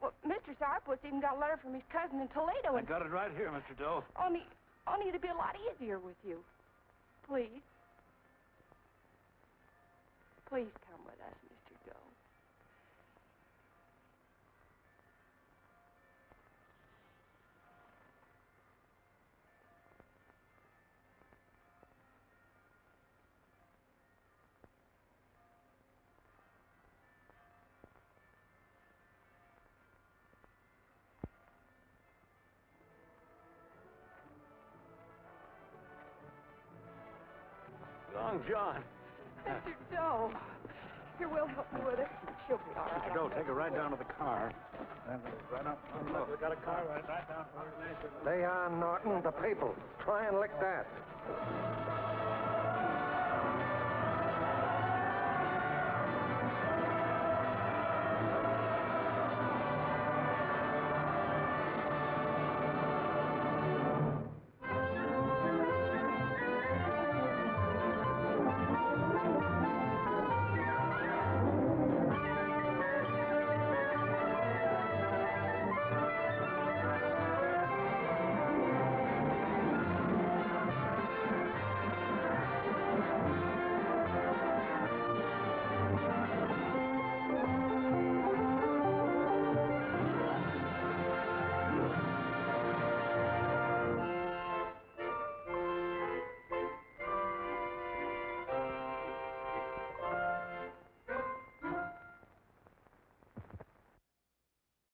Well, Mr. Sarpus even got a letter from his cousin in Toledo.
I got it right here, Mr. Doe.
Only it'd be a lot easier with you. Please. Please come with us, Mr. Doe.
Long John.
Mr. Doe. Here, we'll help you with it. She'll be all right.
Mr. Doe, take her right down to the car.
Right up.
Look, we got a car right down.
Leon Norton, the people. Try and lick that.